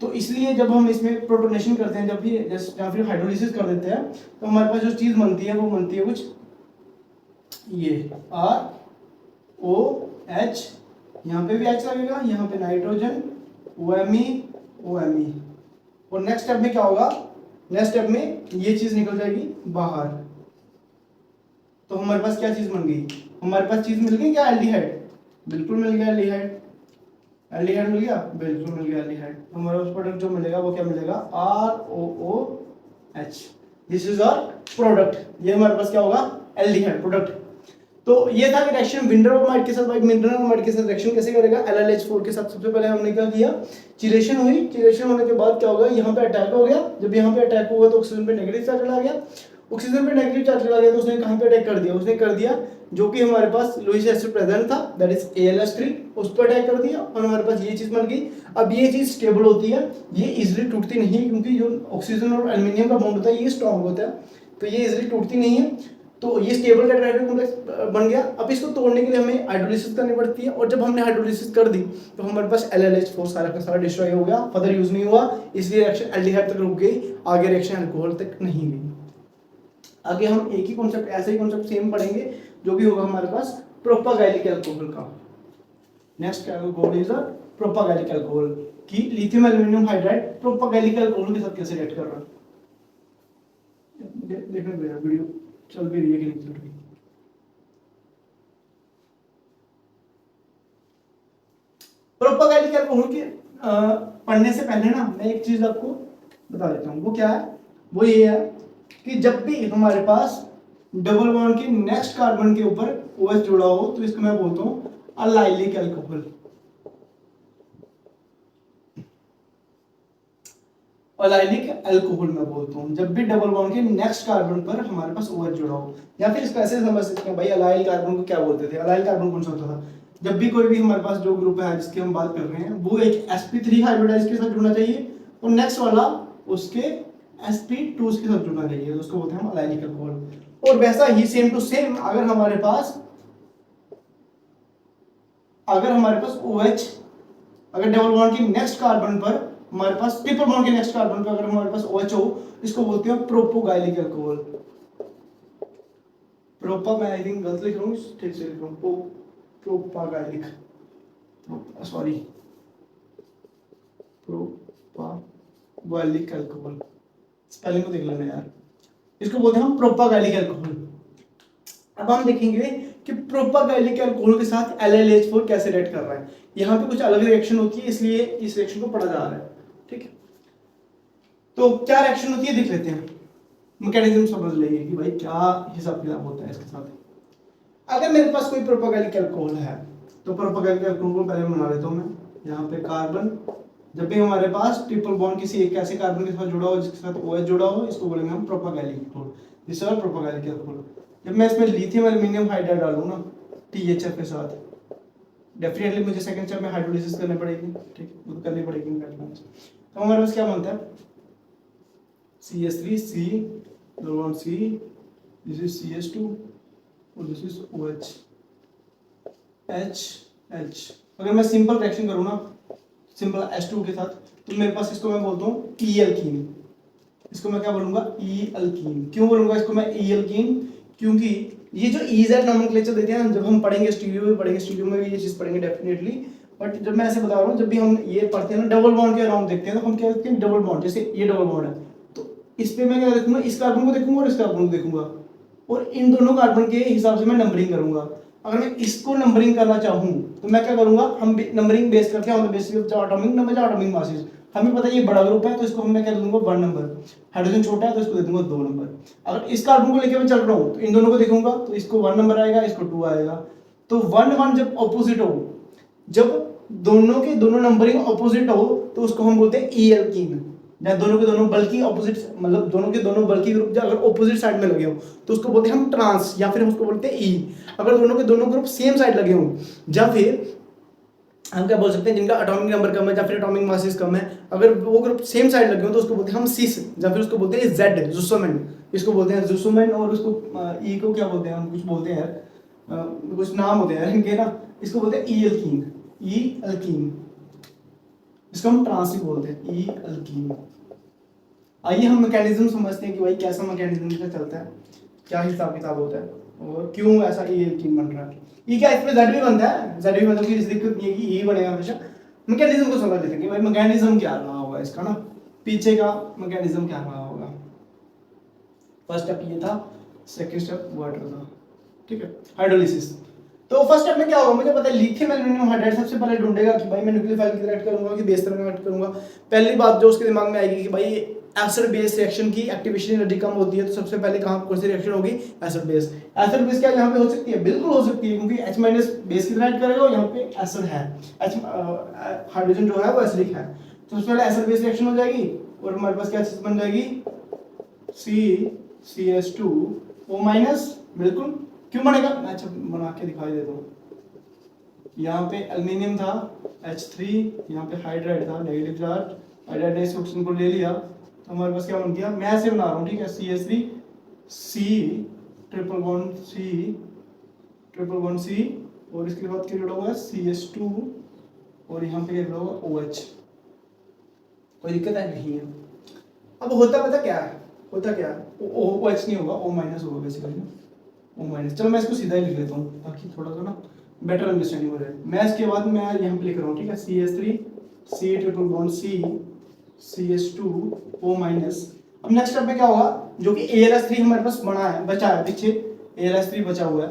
तो इसलिए जब हम इसमें प्रोटोनेशन करते हैं, जब भी या फिर हाइड्रोलिसिस कर देते हैं, तो हमारे पास जो चीज बनती है वो बनती है कुछ ये ROH, यहाँ पे भी H लगेगा, यहाँ पे नाइट्रोजन, OMe। और नेक्स्ट स्टेप में क्या होगा, नेक्स्ट स्टेप में ये चीज निकल जाएगी बाहर। तो हमारे पास क्या चीज बन गई, हमारे पास चीज मिल गई क्या, एल्डिहाइड। बिल्कुल मिल गया एल्डिहाइड, एल्डिहाइड मिल गया, बिल्कुल मिल गया एल्डिहाइड। हमारा उस प्रोडक्ट जो मिलेगा वो क्या मिलेगा, ROOH। This is our product, ये हमारे पास क्या होगा, एल्डिहाइड प्रोडक्ट। तो ये था कि रिएक्शन विंडरबर्माइड के साथ, भाई विंडरबर्माइड के साथ रिएक्शन कैसे करेगा, LiLH4 के साथ। सबसे पहले हमने क्या किया, चिलेशन हुई, चिलेशन होने के बाद क्या होगा, यहाँ पे अटैक हो गया। जब यहाँ पे अटैक हुआ तो ऑक्सीजन पे नेगेटिव चार्ज चला गया, ऑक्सीजन पे नेगेटिव चार्ज चला गया तो उसने कहाँ पे अटैक कर दिया, उसने कर दिया जो कि हमारे पास लुईस एसिड प्रेजेंट था, दैट इज ALH3, उस पर अटैक कर दिया और हमारे पास ये चीज बन गई। अब ये चीज स्टेबल होती है, ये इजीली टूटती नहीं है, क्योंकि जो ऑक्सीजन और एल्युमिनियम का बॉन्ड होता है ये स्ट्रॉन्ग होता है, तो ये इजीली टूटती नहीं है। तो ये स्टेबल टेट्राहेड्रल कॉम्प्लेक्स बन गया। अब इसको तोड़ने के लिए हमें हाइड्रोलिसिस करनी पड़ती है, और जब हमने हाइड्रोलिसिस कर दी तो हमारे पास LiLH4 सारा का सारा डिस्ट्रॉय हो गया, फर्दर यूज नहीं हुआ, इसलिए रिएक्शन एल्डिहाइड तक रुक गई, आगे रिएक्शन अल्कोहल तक नहीं गई। आगे हम एक ही कॉन्सेप्ट, ऐसे ही कॉन्सेप्ट सेम पढ़ेंगे, जो भी होगा हमारे पास प्रोपागैलिक अल्कोहल का। नेक्स्ट अल्कोहल इज प्रोपागैलिक अल्कोहल, कि लिथियम एल्युमिनियम हाइड्राइड प्रोपागैलिक अल्कोहल के साथ कैसे रिएक्ट कर रहा है। देखना पड़ेगा, वीडियो चल भी रही है कि नहीं चल रही। प्रोपागैलिक अल्कोहल के पढ़ने से पहले ना मैं एक चीज आपको बता देता हूँ, वो क्या है, वो ये है कि जब भी हमारे पास डबल बॉन्ड के नेक्स्ट कार्बन के ऊपर OH जुड़ा हो तो इसको मैं बोलता हूँ अलाइलिक अल्कोहल। अलाइलिक अल्कोहल मैं बोलता हूँ जब भी डबल बॉन्ड के नेक्स्ट कार्बन पर हमारे पास OH जुड़ा हो। या फिर इसको ऐसे समझ सकते हैं भाई, अलाइल कार्बन को क्या बोलते थे, अलाइल कार्बन कौन सा होता था, जब भी कोई भी हमारे पास जो ग्रुप है जिसकी हम बात कर रहे हैं वो एक sp3 हाइब्रिडाइज के साथ जुड़ना चाहिए और नेक्स्ट वाला उसके sp2 के साथ जुड़ना चाहिए, तो उसको बोलते हैं हम अलाइलिक अल्कोहल। और वैसा ही सेम टू सेम अगर हमारे पास OH अगर डबल बॉन्ड के नेक्स्ट कार्बन पर हमारे पास ट्रिपल बॉन्ड के नेक्स्ट कार्बन पर अगर हमारे पास OH हो, इसको बोलते हैं प्रोपोगाइलिक अल्कोहल। प्रोपा मैं आई थिंक गलत लिख रहा हूँ, ठीक से लिख रहा हूँ, प्रोपागाइलिक, सॉरी प्रोपागाइलिक अल्कोहल, स्पेलिंग को देख लेना यार, इसको बोलते हैं हम प्रोपागाइलिक अल्कोहल। अब हम देखेंगे कि प्रोपागाइलिक अल्कोहल के साथ LiLH4 कैसे रिएक्ट कर रहा है। यहाँ पे कुछ अलग रिएक्शन होती है, इसलिए इस रिएक्शन को पढ़ा जा रहा है, ठीक है। तो क्या रिएक्शन होती है देख लेते हैं, मैकेनिज्म समझ लेंगे कि भाई क्या हिसाब किताब होता है इसके साथ। अगर मेरे पास कोई प्रोपागाइलिक अल्कोहल है तो प्रोपागाइलिक अल्कोहल को पहले बना लेता हूँ मैं, यहाँ पे कार्बन, जब भी हमारे पास ट्रिपल बॉन्ड किसी एक ऐसे कार्बन के साथ जुड़ा हो जिसके साथ OH जुड़ा हो, इसको बोलेंगे हम प्रोपागाइलिक अल्कोहल, दिस इज प्रोपागाइलिक अल्कोहल। जब मैं इसमें लिथियम एल्युमिनियम हाइड्राइड डालूं ना THF के साथ, डेफिनेटली मुझे सेकंड स्टेप में हाइड्रोलिसिस करनी पड़ेगी, ठीक है, वो तो करनी पड़ेगी। तो हमारे पास क्या बनता है, CH3 C double bond C, this is CH2 और दिस इज OH H। अगर मैं सिंपल रिएक्शन करूँ ना सिंपल H2 के साथ, तो मेरे पास इसको मैं बोलता हूँ E अल्कीन, इसको मैं क्या बोलूंगा E अल्कीन। क्यों बोलूंगा इसको मैं E अल्कीन, क्योंकि ये जो EZ नोमेनक्लेचर देते हैं जब हम पढ़ेंगे स्टूडियो में भी ये चीज पढ़ेंगे डेफिनेटली, बट जब मैं ऐसे बता रहा हूँ जब भी हम ये पढ़ते हैं ना डबल बॉन्ड के अराउंड देखते हैं तो हम क्या देखते हैं डबल बॉन्ड, जैसे ये डबल बॉन्ड है तो इस पे मैं क्या देखूंगा, इस कार्बन को देखूंगा और इस कार्बन को देखूंगा और इन दोनों कार्बन के हिसाब से मैं नंबरिंग करूंगा। अगर मैं इसको नंबरिंग करना चाहूँ तो मैं क्या करूंगा, हम नंबरिंग बेस करके on the basis of atomic number या एटॉमिक मासेस, हमें पता है ये बड़ा ग्रुप है तो इसको मैं क्या दूंगा 1 नंबर, हाइड्रोजन छोटा है तो इसको दे दूंगा 2 नंबर। अगर इस कार्बन को लेकर मैं चल रहा हूँ तो इन दोनों को देखूंगा तो इसको 1 नंबर आएगा, इसको 2 आएगा। तो 1 1 जब ऑपोजिट हो, जब दोनों के दोनों नंबरिंग ऑपोजिट हो तो उसको हम बोलते हैं ई एल्कीन। या दोनों के दोनों बल्कि ऑपोजिट, मतलब दोनों के दोनों बल्कि ग्रुप अगर ऑपोजिट साइड में लगे हो तो उसको बोलते हैं हम ट्रांस, या फिर उसको बोलते हैं ई। अगर दोनों के दोनों ग्रुप सेम साइड लगे हो, या फिर हम क्या बोल सकते हैं, जिनका एटॉमिक नंबर कम है या फिर एटॉमिक मासेस कम है, अगर वो ग्रुप सेम साइड लगे हो तो उसको बोलते हैं हम सिस, या फिर उसको बोलते हैं जेड जुसोमेन, इसको बोलते हैं जुसोमेन। और उसको ई को क्या बोलते हैं, हम कुछ बोलते हैं यार, कुछ नाम होते हैं इनके ना, इसको बोलते हैं ई एल्कीन, ई एल्कीन, इसको हम ट्रांसिक बोलते हैं, ई एल्कीन। आइए हम मैकेनिज्म समझते हैं कि भाई कैसा मैकेनिज्म से चलता है, क्या हिसाब किताब होता है और क्यों ऐसा ई एल्कीन बन रहा है। ये क्या इसमें जेड भी बनता है, जेड भी मतलब कि इस दिक्कत नहीं है कि ई बनेगा हमेशा। मैकेनिज्म को समझ लेते हैं कि भाई मैकेनिज्म क्या रहा होगा इसका ना, पीछे का मैकेनिज्म क्या रहा होगा। फर्स्ट स्टेप ये था, सेकंड स्टेप वाटर था, ठीक है, हाइड्रोलिसिस। तो फर्स्ट स्टेप में क्या होगा, मुझे पता है लिथियम एल्यूमिनियम हाइड्राइड सबसे पहले ढूंढेगा कि भाई मैं न्यूक्लियोफाइल किधर ऐड करूंगा कि बेस तरह ऐड करूंगा। पहली बात जो उसके दिमाग में आएगी कि भाई एसिड बेस रिएक्शन की एक्टिवेशन एनर्जी कम होती है, तो सबसे पहले कहां कौन सी रिएक्शन होगी, एसिड बेस। एसिड बेस क्या यहां पे हो सकती है, बिल्कुल हो सकती है, क्योंकि H- बेस किधर ऐड करेगा और यहां पे एसिड है, हाइड्रोजन जो है वो एसिडिक है, तो सबसे पहले एसिड बेस रिएक्शन हो जाएगी और हमारे पास क्या चीज बन जाएगी, CH2O-, बिल्कुल। क्यों बनेगा, मैं अच्छा बना के दिखाई देता हूँ। यहाँ पे एल्युमिनियम था H3, यहाँ पे हाइड्राइड था नेगेटिव चार्ज, हाइड्राइड ने इस ऑक्सीजन को ले लिया, तो हमारे पास क्या बन गया, मैं ऐसे बना रहा हूँ, ठीक है, CH3 C triple bond C और इसके बाद क्या जुड़ा हुआ है CH2 और यहाँ पे क्या जुड़ा हुआ OH। कोई दिक्कत है, नहीं है। अब होता पता क्या है, होता क्या है, OH नहीं होगा, O- होगा बेसिकली, O-। चलो मैं इसको सीधा ही लिख लेता हूँ ताकि थोड़ा सा ना बेटर अंडरस्टैंडिंग हो जाए। मैं इसके बाद मैं यहाँ पे लिख रहा हूँ, ठीक है, CH3 C triple bond C CH2O-। अब नेक्स्ट स्टेप में क्या होगा, जो कि ALS3 हमारे पास बना है, बचा है पीछे, ALS3 बचा हुआ है,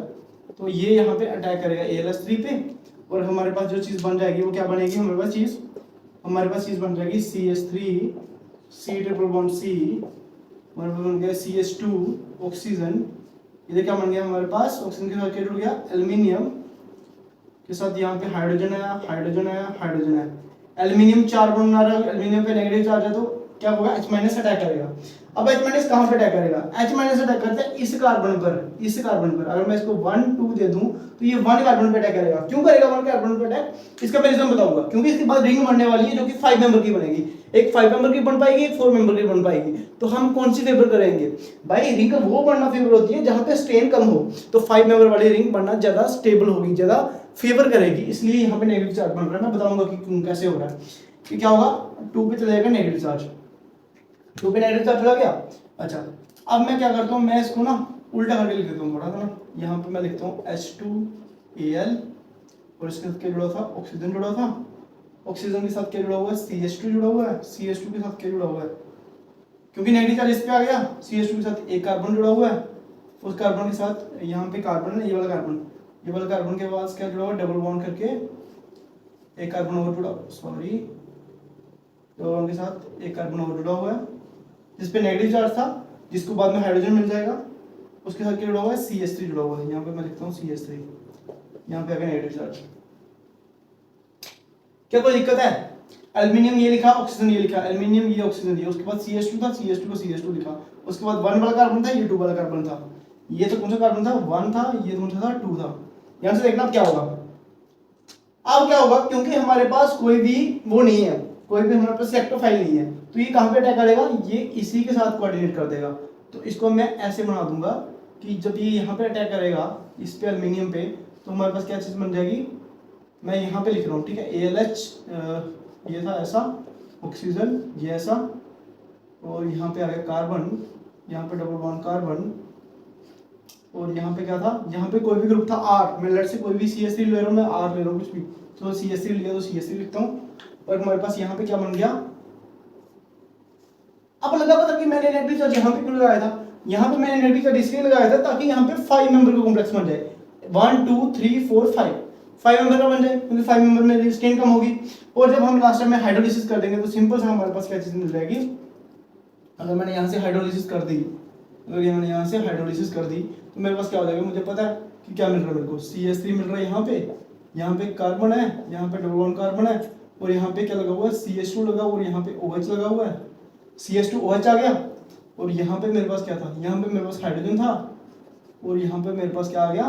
तो ये यहाँ पे अटैक करेगा ALS3 पे और हमारे पास जो चीज़ बन जाएगी वो क्या बनेगी, हमारे पास चीज़ बन जाएगी CH3 C triple bond C, हमारे पास बन गया CH2 ऑक्सीजन, इधर क्या बन गया हमारे पास, ऑक्सीजन के साथ क्या जुड़ गया, एल्युमिनियम के साथ यहाँ पे हाइड्रोजन आया, हाइड्रोजन आया, एल्युमिनियम 4 बॉन्ड बना रहा है, एल्युमिनियम पे नेगेटिव चार्ज है, तो क्या होगा, H- अटैक करेगा। अब H- कहाँ पे अटैक करेगा, H- अटैक करता है इस कार्बन पर, अगर मैं इसको 1 2 दे दूं तो ये 1 कार्बन पे अटैक करेगा। क्यों करेगा 1 कार्बन पे अटैक, इसका मैं रीजन बताऊंगा, क्योंकि इसके बाद रिंग बनने वाली है जो कि 5 मेंबर की बनेगी, एक 5 मेंबर की बन पाएगी, एक 4 मेंबर की बन पाएगी। तो हम कौन सी फेवर करेंगे भाई, रिंग वो बनना फेवर होती है जहां पे स्ट्रेन कम हो, तो 5 मेंबर वाली रिंग बनना ज्यादा स्टेबल होगी, ज्यादा फेवर करेगी, इसलिए यहाँ पे नेगेटिव चार्ज बन रहा है। मैं बताऊंगा कि कैसे हो रहा है, कि क्या होगा, 2 पे चला जाएगा नेगेटिव चार्ज, 2 पे नेगेटिव चार्ज चला गया। अच्छा, अब मैं क्या करता हूँ, मैं इसको ना उल्टा करके लिख देता हूँ थोड़ा सा ना, यहाँ पे मैं लिखता हूँ H2Al और इसके साथ क्या जुड़ा था, ऑक्सीजन जुड़ा था, ऑक्सीजन के साथ क्या जुड़ा हुआ है, CH2 जुड़ा हुआ है, CH2 के साथ क्या जुड़ा हुआ है, क्योंकि नेगेटिव चार्ज इस पे आ गया, CH2 के साथ एक कार्बन जुड़ा हुआ है, उस कार्बन के साथ यहाँ पे कार्बन है, ये वाला कार्बन के पास क्या जुड़ा हुआ है, डबल बॉन्ड करके एक कार्बन और जुड़ा, सॉरी, डबल बॉन्ड के साथ एक कार्बन और जुड़ा हुआ है जिस पे नेगेटिव चार्ज था, जिसको बाद में हाइड्रोजन मिल जाएगा, उसके साथ क्या जुड़ा हुआ है, CH3 जुड़ा हुआ है, यहाँ पे मैं लिखता हूँ CH3, यहाँ पे आ गया नेगेटिव चार्ज। क्या कोई दिक्कत है, एल्युमिनियम ये लिखा, ऑक्सीजन ये लिखा, एल्युमिनियम ये ऑक्सीजन ये, उसके बाद CH2 था, CH2 को CH2 लिखा, उसके बाद 1 वाला कार्बन था, ये 2 वाला कार्बन था, ये तो कौन सा कार्बन था, 1 था, ये कौन सा था, 2 था। यहाँ से देखना क्या होगा, अब क्या होगा, क्योंकि हमारे पास कोई भी वो नहीं है, कोई भी हमारे पास सेक्टोफाइल नहीं है, तो ये कहाँ पे अटैक करेगा, ये इसी के साथ कोऑर्डिनेट कर देगा। तो इसको मैं ऐसे बना दूंगा कि जब ये यहाँ पे अटैक करेगा इस पे एल्युमिनियम पे, तो हमारे पास क्या चीज़ बन जाएगी, मैं यहाँ पे लिख रहा हूँ, ठीक है, ALH ये था ऐसा, ऑक्सीजन ये ऐसा, और यहाँ पे आ गया कार्बन, यहाँ पे डबल बॉन्ड कार्बन, और यहाँ पे क्या था, यहाँ पे कोई भी ग्रुप था R, मैं लेट से कोई भी CH3 ले रहा हूँ, मैं R ले रहा हूँ कुछ भी, तो CH3 लिया तो CH3 लिखता हूँ, और हमारे पास यहाँ पे क्या बन गया। अब लगा पता कि मैंने नेगेटिव चार्ज यहाँ पे क्यों लगाया था, यहाँ पे मैंने नेगेटिव चार्ज इसलिए लगाया था ताकि यहाँ पे 5 मेंबर का कॉम्प्लेक्स बन जाए, 1 2 3 4 5 मेंबर का बन जाए, क्योंकि 5 मेंबर में रेजिस्टेंस कम होगी। और जब हम लास्ट टाइम में हाइड्रोलिसिस कर देंगे तो सिंपल सा हमारे पास क्या चीज मिल जाएगी, अगर मैंने यहाँ से हाइड्रोलिसिस कर दी, अगर मैंने यहाँ से हाइड्रोलिसिस कर दी तो मेरे पास क्या हो जाएगा, मुझे पता है कि क्या मिल रहा है मेरे को, CH3 मिल रहा है यहाँ पे कार्बन है, यहाँ पे डबल बॉन्ड कार्बन है, और यहाँ पे क्या लगा हुआ है, CH2 लगा हुआ है, और यहाँ पे OH लगा हुआ है, CH2 OH आ गया, और यहाँ पे मेरे पास क्या था, यहाँ पे मेरे पास हाइड्रोजन था, और यहाँ पे मेरे पास क्या आ गया,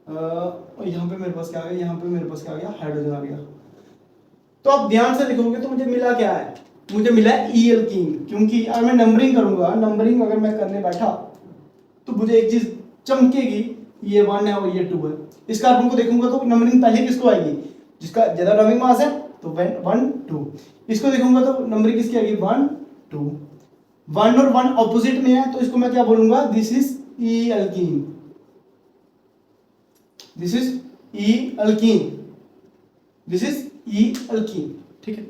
और यहाँ पे मेरे पास क्या आ गया, यहाँ पे मेरे पास क्या आ गया, हाइड्रोजन आ गया। तो आप ध्यान से देखोगे तो मुझे मिला क्या है, मुझे मिला है ई एल्कीन। क्योंकि अगर मैं नंबरिंग करूंगा, नंबरिंग अगर मैं करने बैठा तो मुझे एक चीज चमकेगी, ये 1 है और ये 2 है। इस कार्बन को देखूंगा तो नंबरिंग पहले किसको आएगी, जिसका ज्यादा एटॉमिक मास है, तो 1 2। इसको देखूंगा तो नंबरिंग किसकी आएगी, 1 2। 1 और 1 ऑपोजिट में है, तो इसको मैं क्या बोलूंगा, this is E alkene, this is E alkene, this is E alkene. ठीक है,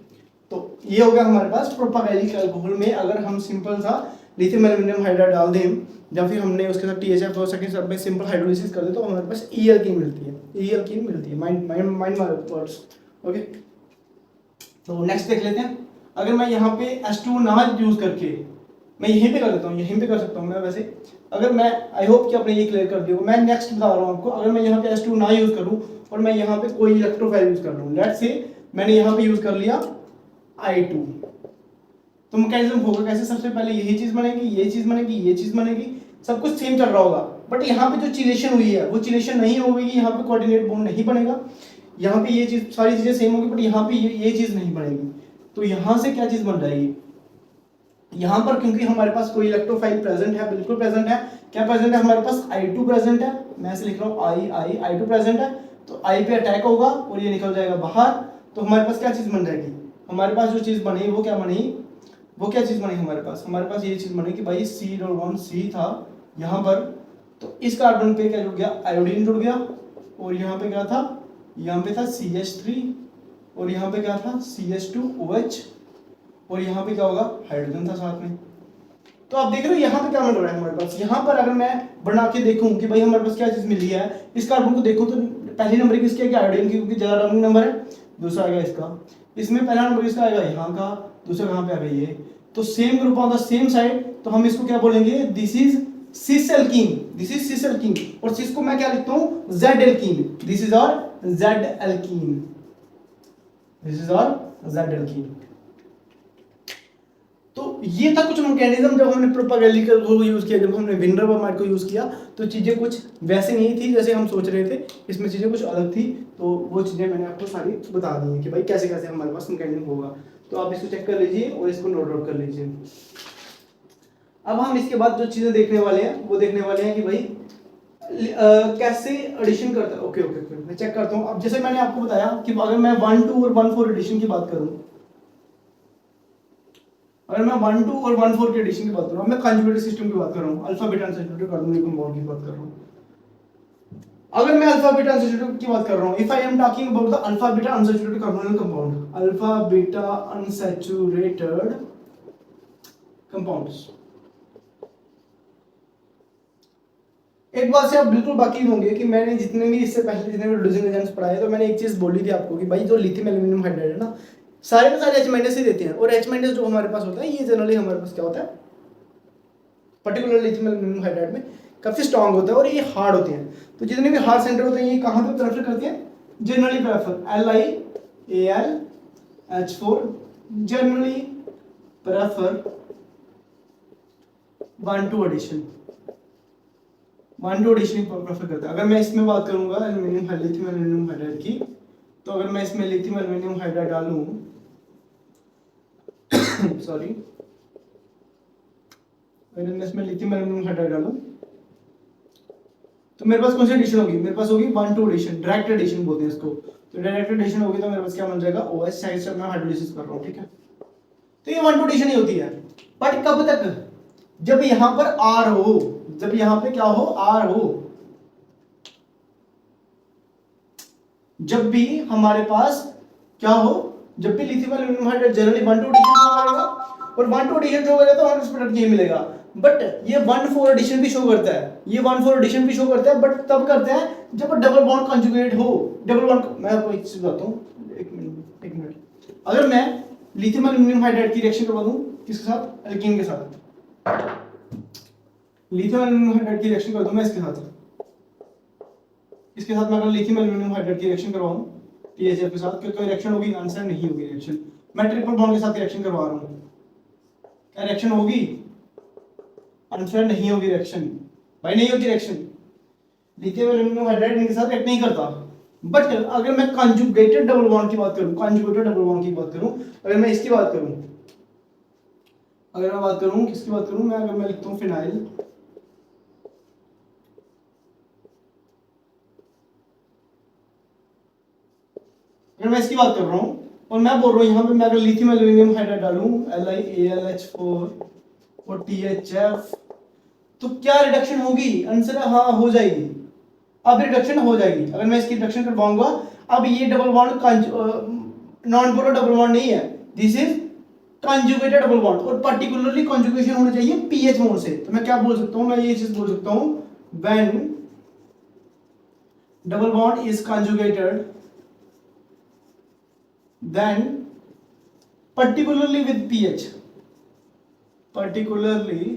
तो ये हो गया हमारे पास प्रोपागैलिक अल्कोहल में। अगर हम सिंपल सा लिथियम एल्युमिनियम हाइड्राइड डाल दें या फिर हमने उसके साथ THF और सेकंड स्टेप में सिंपल हाइड्रोलिसिस कर दे तो हमारे पास ई एल्कीन मिलती है, ई एल्कीन मिलती है। Mind words. ओके, तो नेक्स्ट देख लेते हैं। अगर मैं यहाँ पे H2 ना यूज करके मैं यहीं पे कर लेता हूँ, यहीं पे कर सकता हूँ मैं वैसे। अगर मैं, आई होप कि आपने ये क्लियर कर दिया। मैं नेक्स्ट बता रहा हूँ आपको, अगर मैं यहाँ पे H2 ना यूज करूँ और मैं यहाँ पे कोई इलेक्ट्रोफाइल यूज कर लूँ, लेट्स से मैंने यहाँ पे यूज कर लिया I2, तो मैकेनिज्म होगा कैसे, सबसे पहले यही चीज बनेगी, ये चीज बनेगी, ये चीज बनेगी, सब कुछ सेम चल रहा होगा। बट यहाँ पे जो चिलेशन हुई है वो चिलेशन नहीं होगी, यहाँ पे कोऑर्डिनेट बॉन्ड नहीं बनेगा। यहाँ पे ये चीज, सारी चीजें सेम होगी, बट यहाँ पे ये चीज नहीं बनेगी। तो यहाँ से क्या चीज बन जाएगी, यहाँ पर क्योंकि हमारे पास कोई इलेक्ट्रोफाइल प्रेजेंट है, बिल्कुल प्रेजेंट है। क्या प्रेजेंट है हमारे पास, I2 प्रेजेंट है। मैं ऐसे लिख रहा हूँ I2 प्रेजेंट है, तो I पे अटैक होगा और ये निकल जाएगा बाहर। तो हमारे पास क्या चीज बन जाएगी, हमारे पास जो चीज बनी वो क्या बनी, वो क्या चीज बनी हमारे पास ये चीज बनी कि भाई C था यहाँ पर, तो इस कार्बन पे क्या जुड़ गया, आयोडीन जुड़ गया। और यहाँ पे क्या था, यहाँ पे था CH3 और यहाँ पे क्या था CH2OH और यहाँ पे क्या होगा, हाइड्रोजन था साथ में। तो आप देख रहे हो यहाँ पे क्या मिल रहा है हमारे पास। यहाँ पर अगर मैं बना के देखूं कि भाई हमारे पास क्या चीज मिली है, इस कार्बन को देखूं तो पहली नंबर किसकी है, आयोडीन की, क्योंकि ज्यादा एटॉमिक नंबर है। दूसरा आएगा इसका, इसमें पहला नंबर किसका आएगा, यहाँ का। दूसरा कहाँ पे आ गई ये, तो same group on the same side, तो हम इसको क्या बोलेंगे, this is cis alkene, this is cis alkene. और सिस को मैं क्या लिखता हूँ, जेड एल्कीन, दिस इज और जेड एल्कीन, दिस इज और जेड एल्कीन। तो ये था कुछ मैकेनिज्म जब हमने प्रोपागैलिक को यूज किया, जब हमने विन रबर को यूज किया, तो चीजें कुछ वैसे नहीं थी जैसे हम सोच रहे थे, इसमें चीजें कुछ अलग थी। तो वो चीजें मैंने आपको सारी बता दी है कि भाई कैसे कैसे हमारे पास मैकेनिज्म होगा। तो आप इसको चेक कर लीजिए और इसको नोट आउट कर लीजिए। अब हम इसके बाद जो चीजें देखने वाले हैं वो देखने वाले हैं कि भाई कैसे एडिशन करता है। ओके ओके ओके, मैं चेक करता हूँ। अब जैसे मैंने आपको बताया कि अगर मैं 1 2 और 1 4 एडिशन की बात करूँ, अगर मैं 1 2 और 1 4 के एडिशन की बात कर रहा हूँ, मैं कंजुगेटेड सिस्टम की बात कर रहा हूँ, alpha beta unsaturated carbonyl compound की बात कर रहा हूँ। अगर मैं अल्फा बीटा अनसैचुरेटेड की बात कर रहा हूँ, if I am talking about the alpha beta unsaturated carbonyl compound, alpha beta unsaturated compounds, एक बात से आप बिल्कुल बाकी होंगे कि मैंने जितने भी इससे पहले जितने भी रिड्यूसिंग एजेंट्स पढ़ाए, तो मैंने एक चीज बोली थी आपको कि भाई जो लिथियम एल्युमिनियम हाइड्राइड है ना, सारे के सारे H- ही देते हैं। और H- जो हमारे पास होता है, ये जनरली हमारे पास क्या होता है, पर्टिकुलर लिथियम एल्युमिनियम हाइड्राइड में काफी स्ट्रांग होता है और ये हार्ड होते हैं। तो जितने भी हार्ड सेंटर होते हैं ये कहाँ पे प्रेफर करते हैं, generally prefer LiAlH4 generally prefer 1 2 addition, 1 2 addition prefer करता है। अगर मैं इसमें बात करूंगा लिथियम एल्युमिनियम हाइड्राइड की, तो अगर मैं इसमें लिथियम एल्युमिनियम हाइड्राइड डालूं सॉरी, अगर मैं इसमें लिथियम एल्युमिनियम हाइड्राइड डालूं तो मेरे पास कौन सी एडिशन होगी, मेरे पास होगी 1 2 एडिशन, डायरेक्ट एडिशन बोलते हैं इसको। तो डायरेक्ट एडिशन होगी तो मेरे पास क्या बन जाएगा, OH साइड से मैं हाइड्रोलिसिस कर रहा हूं, ठीक है। तो ये 1 2 एडिशन ही होती है। बट कब तक, जब यहां पर R हो, जब यहां पे क्या हो, R हो, जब भी हमारे पास क्या हो, जब भी lithium aluminium hydride generally 1 2 addition show करेगा, और 1 2 एडिशन शो करेगा तो हमें प्रोडक्ट ये मिलेगा। बट ये 1 4 एडिशन भी शो करता है, ये 1 4 एडिशन भी शो करता है, बट तब करते हैं जब डबल बॉन्ड कंजुगेट हो। डबल बॉन्ड, मैं आपको एक चीज बताता हूं, एक मिनट। अगर मैं लिथियम एल्युमिनियम हाइड्राइड की रिएक्शन करवा दूं किसके साथ, एल्कीन के साथ, लिथियम एल्युमिनियम हाइड्राइड की रिएक्शन कर दूं मैं इसके साथ मैं अगर लिथियम एल्युमिनियम हाइड्राइड की रिएक्शन करवाऊं THF के साथ, कोई रिएक्शन होगी, आंसर नहीं होगी रिएक्शन। मैं ट्रिपल बॉन्ड के साथ रिएक्शन करवा रहा हूं, क्या रिएक्शन होगी, आंसर नहीं होगी रिएक्शन, भाई नहीं होगी रिएक्शन। लिथियम एल्यूमिनियम हाइड्राइड इनके साथ रिएक्ट नहीं करता। बट अगर मैं कंजुगेटेड डबल बॉन्ड की बात करूं, कंजुगेटेड डबल बॉन्ड की बात करूं, अगर मैं इसकी बात करूं, अगर मैं बात करूं किसकी बात करूं, मैं अगर मैं लिखता हूं फिनाइल, अगर मैं इसकी बात कर रहा हूं और मैं बोल रहा हूं यहां पे मैं अगर लिथियम एल्यूमिनियम हाइड्राइड डालूं LiAlH4 और THF, तो क्या रिडक्शन होगी? आंसर है हाँ, हो जाएगी। अब रिडक्शन हो जाएगी अगर मैं इसकी रिडक्शन करवाऊंगा। अब ये double bond non polar double bond नहीं है, this is conjugated double bond, और पर्टिकुलरली कंजुगेशन होना चाहिए पीएच मोड से। तो मैं क्या बोल सकता हूं, मैं ये चीज बोल सकता हूं, when double bond is conjugated then particularly with pH, particularly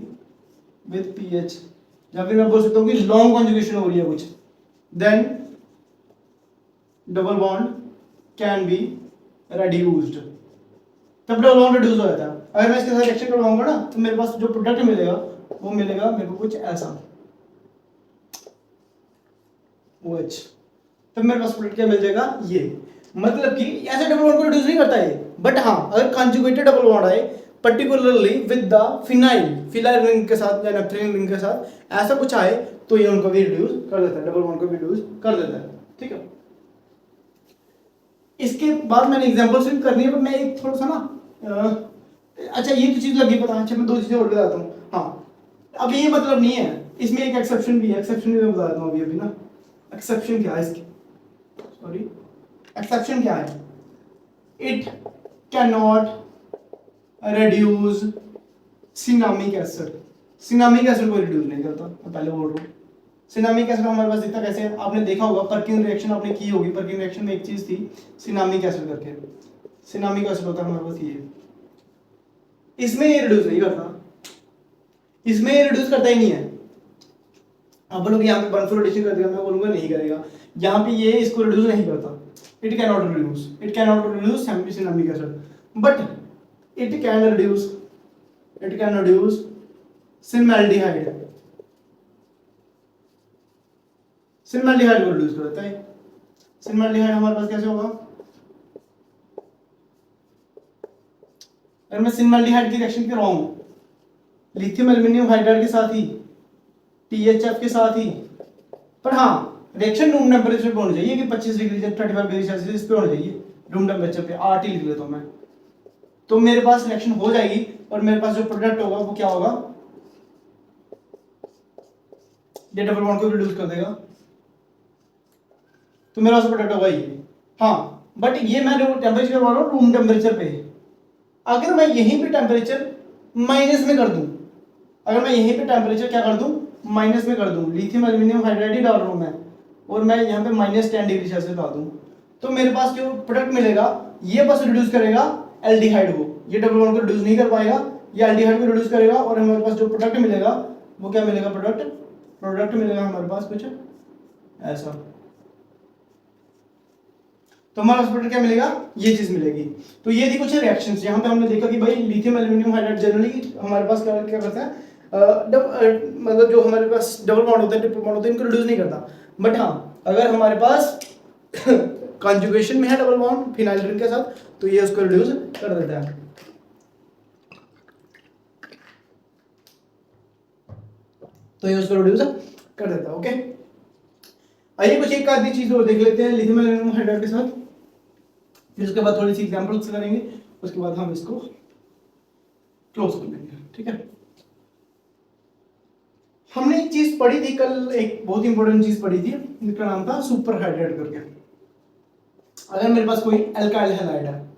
with pH, या फिर मैं बोल सकता हूँ कि लॉन्ग कॉन्जुगेशन हो रही है कुछ, then double bond can be reduced, तब डबल बॉन्ड रिड्यूस हो जाता है। अगर मैं इसके साथ रिएक्शन करवाऊंगा ना तो मेरे पास जो प्रोडक्ट मिलेगा वो मिलेगा मेरे को कुछ ऐसा OH, तब मेरे पास प्रोडक्ट क्या मिल जाएगा, ये। मतलब कि ऐसे डबल बॉन्ड को रिड्यूस नहीं करता है, बट हाँ अगर कंजुगेटेड डबल बॉन्ड आए particularly with the phenyl ring के साथ या नेप्थलीन रिंग के साथ ऐसा कुछ आए तो ये उनको भी रिड्यूस कर देता है, डबल बॉन्ड को भी रिड्यूस कर देता है। ठीक है, इसके बाद मैंने एग्जांपल सिर्फ करनी है, पर मैं एक थोड़ा सा ना अच्छा ये तो चीज लगी पता। अच्छा मैं दो चीजें और बताता हूँ। हाँ, अब ये मतलब नहीं है, इसमें एक एक्सेप्शन भी है, एक्सेप्शन भी मैं बता देता हूँ अभी ना। एक्सेप्शन क्या है इसकी, सॉरी एक्सेप्शन क्या है, it can not reduce cinnamic acid, cinnamic acid को रिड्यूस नहीं करता, मैं पहले बोल रहा हूँ। सिनामिक एसिड हमारे पास दिखता कैसे है, आपने देखा होगा पर्किन रिएक्शन आपने की होगी, पर्किन रिएक्शन में एक चीज थी सिनामिक एसिड करके, सिनामिक एसिड होता है हमारे पास ये, इसमें ये रिड्यूस नहीं करता, इसमें ये रिड्यूस करता ही नहीं है। आप बोलोगे यहाँ पे बर्नफ्लोरेशन कर देगा, मैं बोलूंगा नहीं करेगा, यहाँ पे ये इसको रिड्यूस नहीं करता। It cannot reduce cinnamic acid, but it can reduce cinnamaldehyde, cinnamaldehyde को reduce कर देता है। cinnamaldehyde हमारे पास कैसे होगा, अगर मैं cinnamaldehyde की रिएक्शन करवाऊं लिथियम एल्यूमिनियम हाइड्राइड के साथ ही, THF के साथ ही, पर हाँ रिएक्शन रूम टेम्परेचर पे होनी चाहिए कि 25 डिग्री से 35 डिग्री सेल्सियस पे होनी चाहिए रूम टेम्परेचर पे, RT लिख लेता हूं मैं, तो मेरे पास रिएक्शन हो जाएगी और मेरे पास जो प्रोडक्ट होगा वो क्या होगा, ये डबल बॉन्ड को रिड्यूस कर देगा, तो मेरा पास प्रोडक्ट होगा ये। हाँ बट ये मैं टेम्परेचर करवा रहा हूँ रूम टेम्परेचर पे, अगर मैं यहीं पे टेम्परेचर माइनस में कर दूं, अगर मैं यहीं पे टेम्परेचर क्या कर दूं, माइनस में कर दूं, लिथियम एल्यूमिनियम हाइड्राइड ही डाल रहा हूं मैं, और मैं यहाँ पे -10 डिग्री सेल्सियस डाल दूं, तो मेरे पास जो प्रोडक्ट मिलेगा ये बस रिड्यूस करेगा एल्डिहाइड को, ये डबल बॉन्ड को रिड्यूस नहीं कर पाएगा, ये एल्डिहाइड को रिड्यूस करेगा, और हमारे पास जो प्रोडक्ट मिलेगा वो क्या मिलेगा, प्रोडक्ट मिलेगा हमारे पास कुछ ऐसा। तो हमारा प्रोडक्ट क्या मिलेगा, ये चीज मिलेगी। तो ये थी कुछ रिएक्शंस, यहाँ पे हमने देखा कि भाई लिथियम एल्यूमिनियम हाइड्राइड जनरली हमारे पास क्या करता है, मतलब जो हमारे पास डबल बॉन्ड होता है, ट्रिपल बॉन्ड होता है, इनको रिड्यूस नहीं करता। बट हाँ अगर हमारे पास कंजुगेशन में है डबल बॉन्ड फिनाइल रिंग के साथ, तो ये उसको रिड्यूस कर देता है। ओके, आइए कुछ एक आधी चीज और देख लेते हैं लिथियम एल्यूमिनियम हाइड्राइड के साथ, फिर उसके बाद थोड़ी सी एग्जांपल्स करेंगे, उसके बाद हम इसको क्लोज कर लेंगे। ठीक है, हमने एक चीज पढ़ी थी कल, एक बहुत इंपॉर्टेंट चीज पढ़ी थी जिसका नाम था सुपर हाइड्राइड करके। अगर मेरे पास कोई एल्काइल हैलाइड है,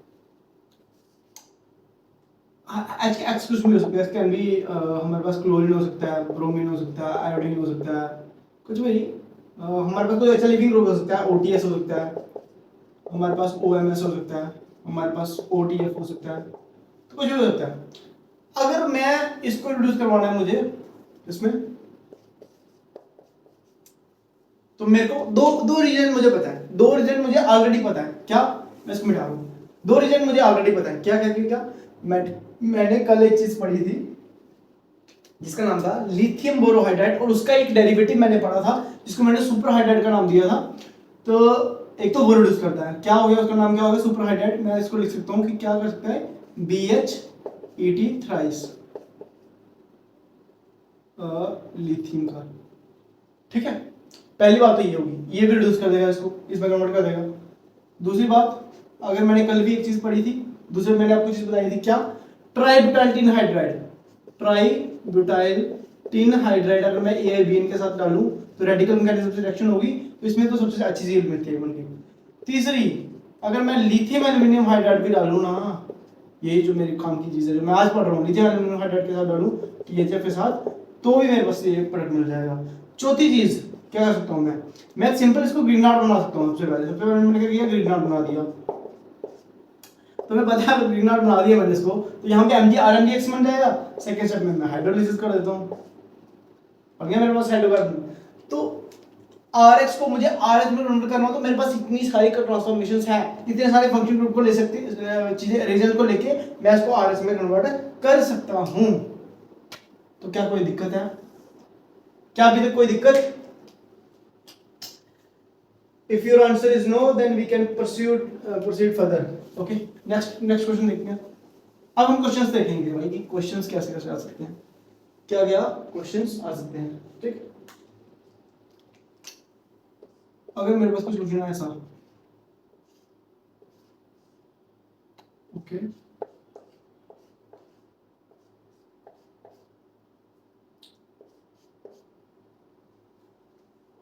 H कुछ भी हो सकता है, कैन बी हमारे पास क्लोरीन हो सकता है, ब्रोमीन हो सकता है, आयोडीन हो सकता है, कुछ भी हमारे पास कोई अच्छा लिविंग ग्रुप हो सकता है, OTS हो सकता है, हमारे पास OMS हो सकता है, हमारे पास OTF हो सकता है, तो कुछ भी हो सकता है। अगर मैं इसको रिड्यूस करवाना है मुझे इसमें, तो मेरे को दो रीजन मुझे पता है, दो रीजन मुझे ऑलरेडी पता है। क्या, मैं इसको मिटा रहा हूं, दो रीजन मुझे ऑलरेडी पता है। क्या क्या क्या, मैंने कल एक चीज पढ़ी थी, जिसका नाम था लिथियम बोरोहाइड्राइड, और उसका एक डेरिवेटिव मैंने पढ़ा था जिसको मैंने सुपरहाइड्राइड का नाम दिया था। तो एक तो वो रिड्यूस करता है, क्या हो गया उसका नाम, क्या हो गया सुपरहाइड्राइड। मैं इसको लिख सकता हूँ कि क्या कर सकता है, BHET थ्राइस लिथियम का। ठीक है, पहली बात तो ये होगी, ये भी रिड्यूस कर देगा इसको, इसमें कन्वर्ट कर देगा। दूसरी बात, अगर मैंने कल भी एक चीज पढ़ी थी, दूसरी मैंने आपको चीज बताई थी, क्या, ट्राईब्यूटाइल टिन हाइड्राइड। ट्राईब्यूटाइल टिन हाइड्राइड अगर मैं AiBN के साथ डालूं तो रेडिकल मैकेनिज्म से रिएक्शन होगी, तो इसमें तो सबसे अच्छी चीज मिलती है बनके। तीसरी, अगर मैं लिथियम एल्यूमिनियम हाइड्राइड भी डालूं ना, यही जो मेरी काम की चीज है जो मैं आज पढ़ रहा हूँ, लिथियम एल्यूमिनियम हाइड्राइड के साथ डालूं THF के साथ, तो भी मेरे पास ये प्रोडक्ट मिल जाएगा। चौथी चीज क्या कर सकता हूँ मैं सिंपल इसको ग्रीन आउट बना सकता हूँ। सबसे पहले मैंने क्या किया, ग्रीन आउट बना दिया। तो मैं पता है ग्रीन आउट बना दिया मैंने इसको, तो यहाँ पे RMDX बन जाएगा। सेकंड स्टेप में मैं हाइड्रोलिसिस कर देता हूँ, और क्या मेरे पास हाइड्रोकार्बन। तो RX को मुझे RH में कन्वर्ट करना हो तो मेरे पास इतनी सारी ट्रांसफॉर्मेशंस हैं, इतने सारे फंक्शन ग्रुप को ले सकते चीजें, रिजल्ट को लेके मैं इसको RH में कन्वर्ट कर सकता हूँ। तो क्या कोई दिक्कत है, क्या अभी तक कोई दिक्कत? If your answer is no, then we can proceed further. Okay, next question देखते हैं। अब हम क्वेश्चंस देखेंगे भाई कि क्वेश्चंस कैसे कैसे आ सकते हैं, क्या क्या क्वेश्चंस आ सकते हैं। ठीक, अगर मेरे पास कुछ लिखना है ऐसा, ओके,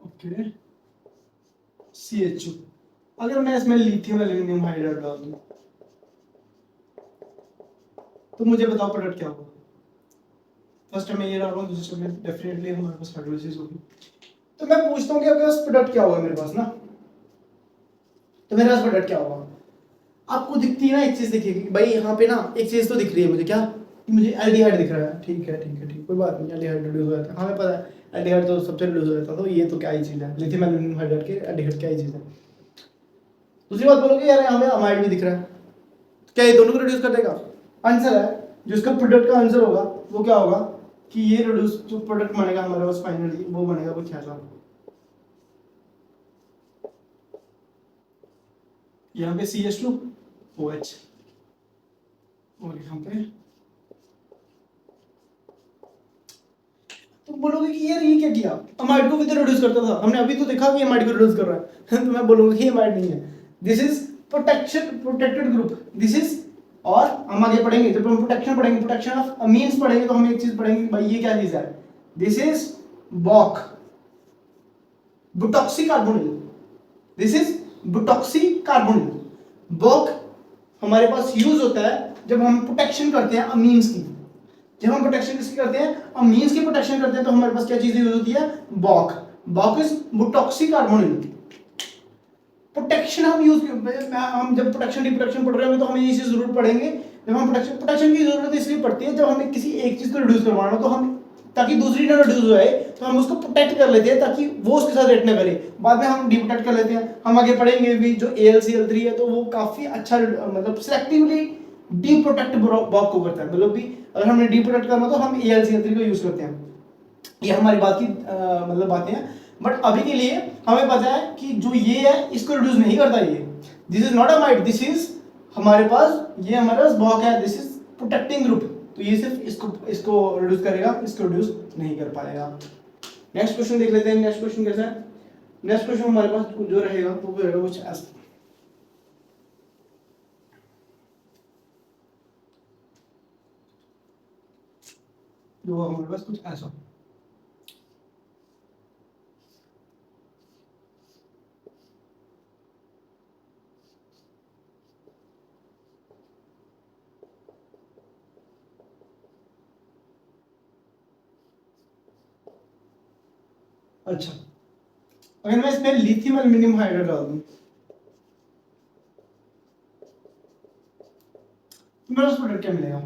ओके, CHU, अगर मैं इसमें लिथियम एल्यूमिनियम हाइड्राइड डाल दूं तो मुझे बताओ प्रोडक्ट क्या होगा। फर्स्ट टाइम मैं ये डाल रहा हूँ, दूसरे स्टेप में डेफिनेटली हमारे पास हाइड्रोलिसिस होगी। तो मैं पूछता हूँ कि आपके पास प्रोडक्ट क्या होगा मेरे पास ना, तो मेरे पास प्रोडक्ट क्या होगा। आपको दिखती है ना एक चीज, देखिए भाई यहाँ पे ना एक चीज तो दिख रही है मुझे, क्या, मुझे एल्डिहाइड दिख रहा है। ठीक है ठीक है ठीक, कोई बात नहीं, एल्डिहाइड रिड्यूस हो जाता है, हमें पता है एल्डिहाइड तो सबसे रिड्यूस हो जाता है, तो ये तो क्या ही चीज है, लिथियम एल्यूमिनियम हाइड्राइड के एल्डिहाइड क्या ही चीज है। दूसरी बात बोलोगे यार हमें अमाइड भी दिख रहा है, क्या ये दोनों को रिड्यूस कर देगा? आंसर है, जो इसका प्रोडक्ट का आंसर होगा वो क्या होगा कि ये रिड्यूस जो प्रोडक्ट बनेगा हमारे पास फाइनली वो बनेगा कुछ ऐसा। यहाँ पे CH2OH, और यहाँ पे, तो बोलोगे कि यार ये क्या किया, अमाइड को भी तो रिड्यूस करता था, हमने अभी तो देखा कि अमाइड को रिड्यूस कर रहा है तो मैं बोलूंगा कि अमाइड नहीं है, this is protected group, this is, और हम आगे पढ़ेंगे जब हम प्रोटेक्शन पढ़ेंगे, प्रोटेक्शन ऑफ अमीन्स पढ़ेंगे तो हम एक चीज पढ़ेंगे भाई ये क्या चीज है, this is Boc butoxy carbonyl, this is butoxy carbonyl. Boc हमारे पास यूज होता है जब हम प्रोटेक्शन करते हैं अमीन्स की, जब हम प्रोटेक्शन किसकी करते हैं, अमीन्स की प्रोटेक्शन करते हैं, तो हमारे पास क्या चीज यूज होती है, बॉक, बॉक इज बुटॉक्सी कार्बोनिल। प्रोटेक्शन हम यूज, हम जब प्रोटेक्शन रिप्रोटेक्शन पढ़ रहे हैं तो हमें ये चीज जरूर पढ़ेंगे, जब हम प्रोटेक्शन की जरूरत इसलिए पड़ती है जब हमें किसी एक चीज को रिड्यूस करवाना हो तो हम, ताकि दूसरी ना रिड्यूस हो जाए तो हम उसको प्रोटेक्ट कर लेते हैं ताकि वो उसके साथ रिएक्ट ना करे, बाद में हम डिप्रोटेक्ट कर लेते हैं। हम आगे पढ़ेंगे भी जो AlCl3 है तो वो काफी अच्छा मतलब सिलेक्टिवली डिप्रोटेक्ट बॉक को करता है, मतलब भी अगर हमने डिप्रोटेक्ट करना तो हम AlCl3 को यूज करते हैं। ये हमारी बात की मतलब बातें हैं, बट अभी के लिए हमें पता है कि जो ये है इसको रिड्यूस नहीं करता, ये this is not amide, this is हमारे पास, ये हमारे पास बॉक है, दिस इज प्रोटेक्टिंग ग्रुप, तो ये सिर्फ इसको रिड्यूस करेगा, इसको रिड्यूस नहीं कर पाएगा। नेक्स्ट क्वेश्चन देख लेते हैं, नेक्स्ट क्वेश्चन कैसा है। नेक्स्ट क्वेश्चन हमारे पास जो रहेगा वो रहेगा कुछ ऐसा, जो हमारे पास कुछ ऐसा, अच्छा, अगर मैं इसमें लिथियम एल्यूमिनियम हाइड्राइड डाल दूं तो मेरे को प्रोडक्ट क्या मिलेगा।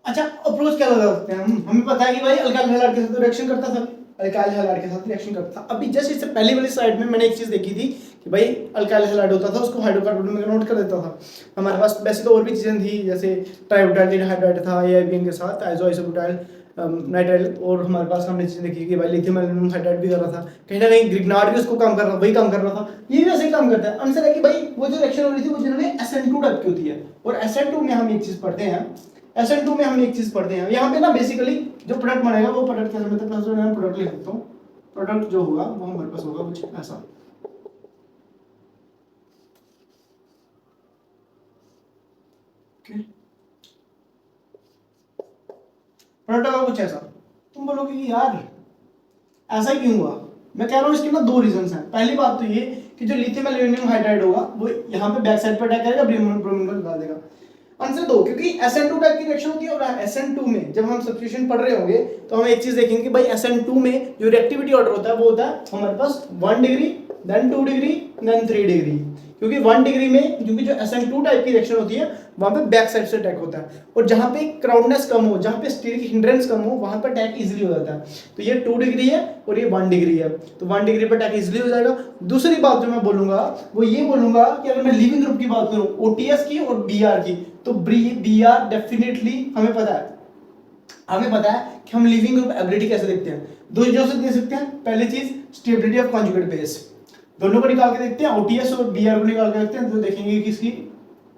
अच्छा, अप्रोच क्या लगा सकते हैं हम, हमें पता है कि भाई अल्काइल हैलाइड के साथ तो रिएक्शन करता था, अल्काइल हैलाइड के साथ रिएक्शन करता था। अभी जस्ट इससे पहली वाली स्लाइड में मैंने एक चीज़ देखी थी कि भाई अल्काइल हैलाइड होता था, उसको हाइड्रोकार्बन में कन्वर्ट कर देता था। हमारे पास वैसे तो और भी चीज़ें थी, जैसे ट्राइब्यूटाइल हाइड्राइड था AIBN के साथ, आइसोब्यूटाइल नाइट्राइल, और हमारे पास हमने चीज़ देखी कि भाई लिथियम एल्यूमिनियम हाइड्राइड भी कर रहा था, कहीं ना कहीं ग्रिग्नार्ड भी उसको काम कर रहा था, वही काम कर रहा था, ये भी वैसे ही काम करता है। आंसर है कि भाई वो जो रिएक्शन हो रही थी वो जनरली SN2 टाइप की होती है। और SN2 में हम एक चीज़ पढ़ते हैं, SN2 में हम एक चीज़ पढ़ते हैं, यहाँ पे ना बेसिकली जो प्रोडक्ट बनेगा वो प्रोडक्ट कैसे, मतलब मैं प्रोडक्ट लिख देता हूँ, प्रोडक्ट जो होगा वो हमारे पास होगा कुछ ऐसा, प्रोडक्ट होगा कुछ ऐसा। तुम बोलोगे कि यार ऐसा क्यों हुआ, मैं कह रहा हूँ इसके ना दो रीजंस हैं। पहली बात तो ये कि जो लिथियम एल्यूमिनियम हाइड्राइड होगा वो यहाँ पे बैक साइड पर अटैक करेगा, ब्रोमीन को निकाल देगा। आंसर दो, क्योंकि SN2 टाइप की रिएक्शन होती है, और SN2 में जब हम सब्स्टिट्यूशन पढ़ रहे होंगे तो हम एक चीज देखेंगे कि भाई SN2 में जो रिएक्टिविटी ऑर्डर होता है वो होता है हमारे पास 1 degree, then 2 degree, then 3 degree. क्योंकि 1 डिग्री में क्योंकि जो SN2 टाइप की रिएक्शन होती है वहां पे बैक साइड से अटैक होता है, और जहां पे क्राउडनेस कम हो, जहां पे स्टील की हिंड्रेंस कम हो, वहां पे अटैक इजीली हो जाता है। तो ये 2 डिग्री है और ये 1 डिग्री है, तो 1 डिग्री पर अटैक इजीली हो जाएगा। दूसरी बात जो मैं बोलूंगा वो ये बोलूंगा कि अगर मैं लिविंग ग्रुप की बात करूं, OTS की और BR की, तो BR डेफिनेटली हमें पता है कि हम लिविंग ग्रुप एबिलिटी कैसे देखते हैं। दो चीजों से देख सकते हैं। पहली चीज स्टेबिलिटी ऑफ कॉन्जुगेट बेस, दोनों को निकाल के देखते हैं, OTS और BR को निकाल के देखते हैं, तो देखेंगे किसकी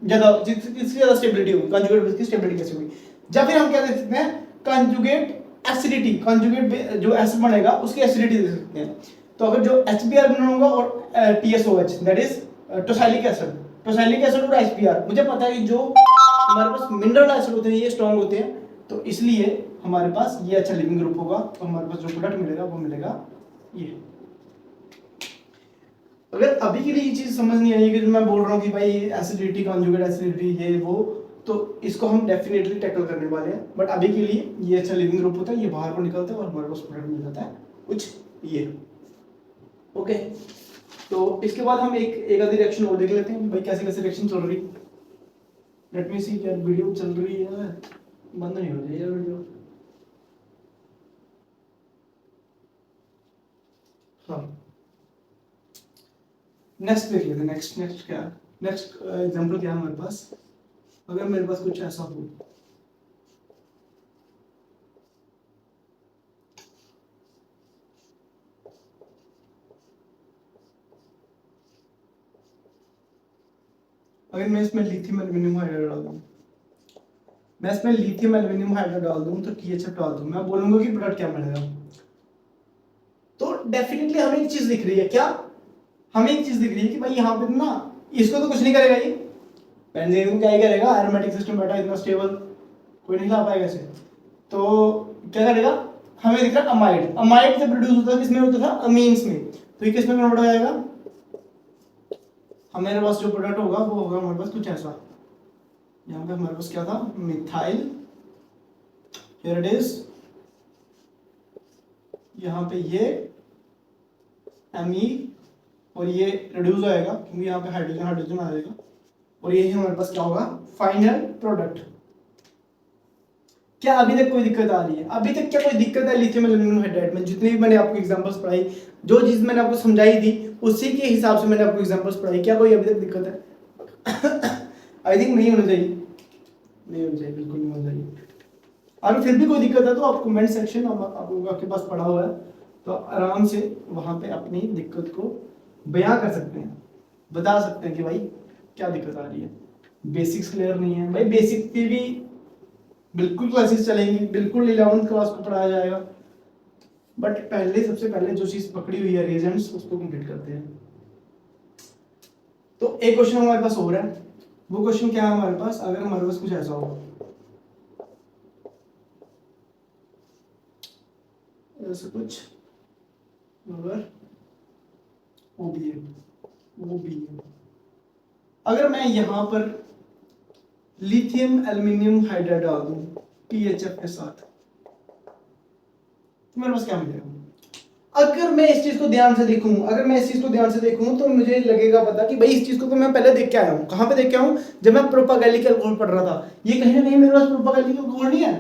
ज्यादा स्टेबिलिटी होगी, कॉन्जुगेट बेस की स्टेबिलिटी कैसे होगी। या फिर हम क्या देख सकते हैं, कॉन्जुगेट एसिडिटी, कॉन्जुगेट जो एसिड बनेगा उसकी एसिडिटी देख सकते हैं। तो अगर जो HBr बनेगा और TSOH दैट इज टोसैलिक एसिड और HBr, मुझे पता है कि जो हमारे पास मिनरल एसिड होते हैं ये स्ट्रांग होते हैं, तो इसलिए हमारे पास ये अच्छा लिविंग ग्रुप होगा, तो हमारे पास जो प्रोडक्ट मिलेगा वो मिलेगा ये। अगर अभी के लिए ये चीज समझ नहीं आई कि जो मैं बोल रहा हूँ कि भाई एसिडिटी, कॉन्जुगेट एसिडिटी, ये वो, तो इसको हम डेफिनेटली टैकल करने वाले हैं। बट अभी के लिए ये अच्छा लिविंग ग्रुप होता है, ये बाहर को निकलता है और हमारे पास प्रोडक्ट मिल जाता है कुछ ये। ओके, तो इसके बाद हम एक आधी रिएक्शन और देख लेते हैं भाई कैसे कैसे रिएक्शन चल रही। लेट मी सी, क्या वीडियो चल रही है, बंद नहीं हो रही है वीडियो। हाँ, नेक्स्ट देख लेते हैं। नेक्स्ट क्या, नेक्स्ट एग्जांपल क्या है हमारे पास। अगर मेरे पास कुछ ऐसा हो, अगर मैं इसमें लिथियम एल्यूमिनियम हाइड्राइड डाल दूं, मैं इसमें लिथियम एल्यूमिनियम हाइड्राइड डाल दूं तो THF डाल दूं, मैं बोलूंगा कि प्रोडक्ट क्या मिलेगा। तो डेफिनेटली हमें एक चीज दिख रही है, क्या हमें एक चीज दिख रही है कि भाई यहाँ पे ना इसको तो कुछ नहीं करेगा, ये बेंजीन को क्या ही करेगा, एरोमेटिक सिस्टम बैठा इतना स्टेबल, कोई नहीं ला पाएगा इसे। तो क्या करेगा, हमें दिख रहा है अमाइड। अमाइड से प्रोड्यूस होता है, किसमें होता था, अमीन्स में, तो ये किसमें कन्वर्ट हो जाएगा, हमारे पास जो प्रोडक्ट होगा वो होगा हमारे पास कुछ ऐसा। यहाँ पे हमारे पास क्या था, मिथाइल, हियर इट इज, यहाँ पे ये एमी, और ये रिड्यूस हो जाएगा क्योंकि यहाँ पे हाइड्रोजन हाइड्रोजन आ जाएगा, और ये हमारे पास क्या होगा, फाइनल प्रोडक्ट। क्या अभी तक कोई दिक्कत आ रही है, अभी तक क्या कोई दिक्कत है लिथियम एल्यूमिनियम हाइड्राइड में? जितनी भी मैंने आपको एग्जांपल्स पढ़ाई, जो चीज मैंने आपको समझाई थी उसी के हिसाब से मैंने आपको एग्जांपल्स पढ़ाई, क्या कोई अभी तक दिक्कत है? आई थिंक नहीं होनी चाहिए, नहीं होनी चाहिए, बिल्कुल नहीं होनी चाहिए। अगर फिर भी कोई दिक्कत है तो आप कमेंट सेक्शन आपके पास पढ़ा हुआ है, तो आराम से वहां पे अपनी दिक्कत को बयां कर सकते हैं, बता सकते हैं कि भाई क्या दिक्कत आ रही है। बेसिक्स क्लियर नहीं है भाई, बेसिक की भी बिल्कुल क्लासेस चलेंगी, बिल्कुल 11th क्लास को पढ़ाया जाएगा, बट सबसे पहले जो चीज पकड़ी हुई है रिएजेंट्स, उसको कंप्लीट करते हैं। तो एक क्वेश्चन हमारे पास और है, वो क्वेश्चन क्या है हमारे पास, अगर हमारे पास कुछ ऐसा हो, ऐसा कुछ, अगर OBA, अगर मैं यहां पर लिथियम एल्यूमिनियम हाइड्राइड डाल दूं THF के साथ, तो मेरे पास क्या मिलेगा? अगर मैं इस चीज को ध्यान से देखूं, तो मुझे लगेगा पता कि भाई इस चीज को तो मैं पहले देख के आया हूं। कहां पे देख के आया हूं? जब मैं प्रोपागैलिक अल्कोहल पढ़ रहा था। ये कहीं ना कहीं मेरे पास प्रोपागैलिक अल्कोहल नहीं है।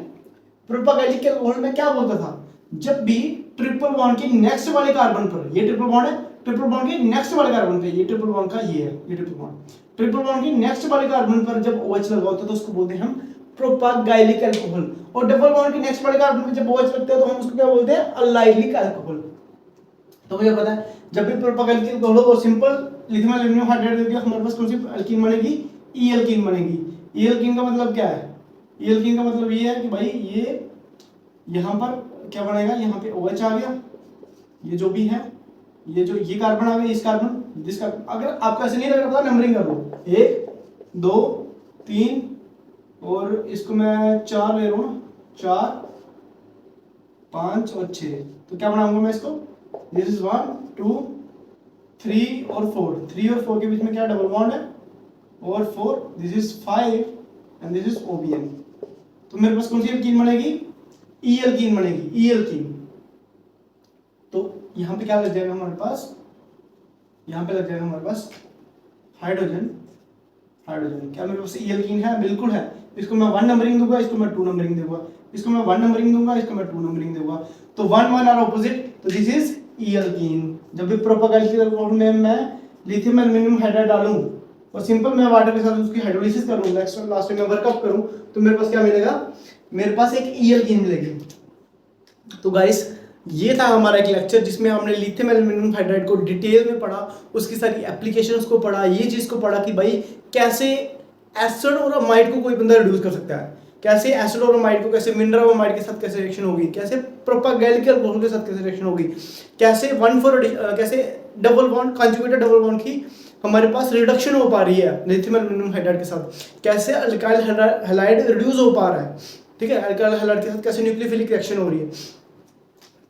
प्रोपागैलिक अल्कोहल में क्या बोलता था, जब भी ट्रिपल बॉन्ड के नेक्स्ट वाले कार्बन पर, ये ट्रिपल बॉन्ड है, ट्रिपल बॉन्ड के नेक्स्ट वाले कार्बन पे, ये ट्रिपल बॉन्ड का ये है, ये ट्रिपल बॉन्ड, ट्रिपल बॉन्ड के नेक्स्ट वाले कार्बन पर जब OH लगा होता है तो उसको बोलते हैं हम प्रोपागाइलिक अल्कोहल, और डबल बॉन्ड के नेक्स्ट वाले कार्बन पर जब OH लगता है तो हम उसको क्या बोलते हैं, अल्लाइलिक अल्कोहल। तो मुझे पता है जब भी प्रोपागाइलिक अल्कोहल हो और सिंपल लिथियम एल्युमिनियम हाइड्राइड दे दिया, हमारे पास कौन सी अल्कीन बनेगी, ई अल्कीन बनेगी। ई अल्कीन का मतलब क्या है, ई अल्कीन का मतलब ये है कि भाई ये यहाँ पर क्या बनेगा, यहाँ पे OH आ गया, ये जो भी है, ये जो ये कार्बन आ गया, इस कार्बन, दिस कार्बन। अगर आपको ऐसे नहीं लग रहा था नंबरिंग कर लो, 1 2 3 और इसको मैं 4 ले रहा हूँ, 4 5 और 6, तो क्या बनाऊंगा मैं इसको, दिस इज 1 2 3 और 4, 3 और 4 के बीच में क्या डबल बॉन्ड है, और 4, this is 5 and this is OBN। तो मेरे पास कौन सी अल्कीन बनेगी, ई अल्कीन बनेगी, ई अल्कीन। तो यहाँ पे क्या लग जाएगा हमारे पास, यहाँ पे लग जाएगा हमारे पास हाइड्रोजन, हाइड्रोजन। क्या मेरे पास ई अल्कीन है, बिल्कुल है। इसको मैं 1 नंबरिंग दूंगा, इसको मैं 2 नंबरिंग दूंगा, इसको मैं 1 नंबरिंग दूंगा, इसको मैं 2 नंबरिंग दूंगा, तो 1 1 आर ऑपोजिट, तो दिस इज ई अल्कीन। जब भी प्रोपागाइलिक अल्कोहल में मैं लिथियम एल्युमिनियम हाइड्राइड डालूं और सिंपल मैं वाटर के साथ उसकी हाइड्रोलिसिस करूं, लास्ट में मैं वर्कअप करूं, तो मेरे पास क्या मिलेगा, मेरे पास एक ई अल्कीन मिलेगी। तो गाइस ये था हमारा एक लेक्चर जिसमें हमने लिथियम एल्युमिनियम हाइड्राइड को डिटेल में पढ़ा, उसकी सारी एप्लीकेशंस को पढ़ा, ये चीज़ को पढ़ा कि भाई कैसे एसिड और अमाइड को कोई बंदा रिड्यूस कर सकता है, कैसे एसिड और अमाइड को, कैसे मिनरल अमाइड के साथ कैसे रिएक्शन होगी, कैसे प्रोपागाइलिक अल्कोहल के साथ कैसे रिएक्शन होगी, कैसे कैसे double bond conjugated double bond की हमारे पास रिडक्शन हो पा रही है लिथियम एल्युमिनियम हाइड्राइड के साथ, कैसे अल्काइल हैलाइड रिड्यूस हो पा रहा है, ठीक है, अल्काइल हैलाइड के साथ कैसे न्यूक्लियोफिलिक रिएक्शन हो रही है।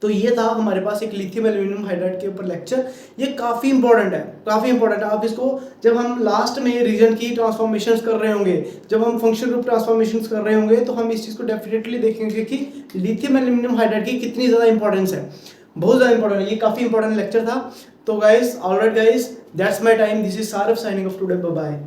तो ये था हमारे पास एक लिथियम एल्युमिनियम हाइड्राइड के ऊपर लेक्चर। ये काफ़ी इंपॉर्टेंट है, काफ़ी इंपॉर्टेंट है। आप इसको जब हम लास्ट में रीजन की ट्रांसफॉर्मेशंस कर रहे होंगे, जब हम फंक्शन ग्रुप ट्रांसफॉर्मेशंस कर रहे होंगे, तो हम इस चीज़ को डेफिनेटली देखेंगे कि लिथियम एल्युमिनियम हाइड्राइड की कितनी ज़्यादा इंपॉर्टेंस है, बहुत ज़्यादा इंपॉर्टेंट है। ये काफ़ी इंपॉर्टेंट लेक्चर था। तो guys, alright guys, that's my time, this is Saraf signing off today, bye bye.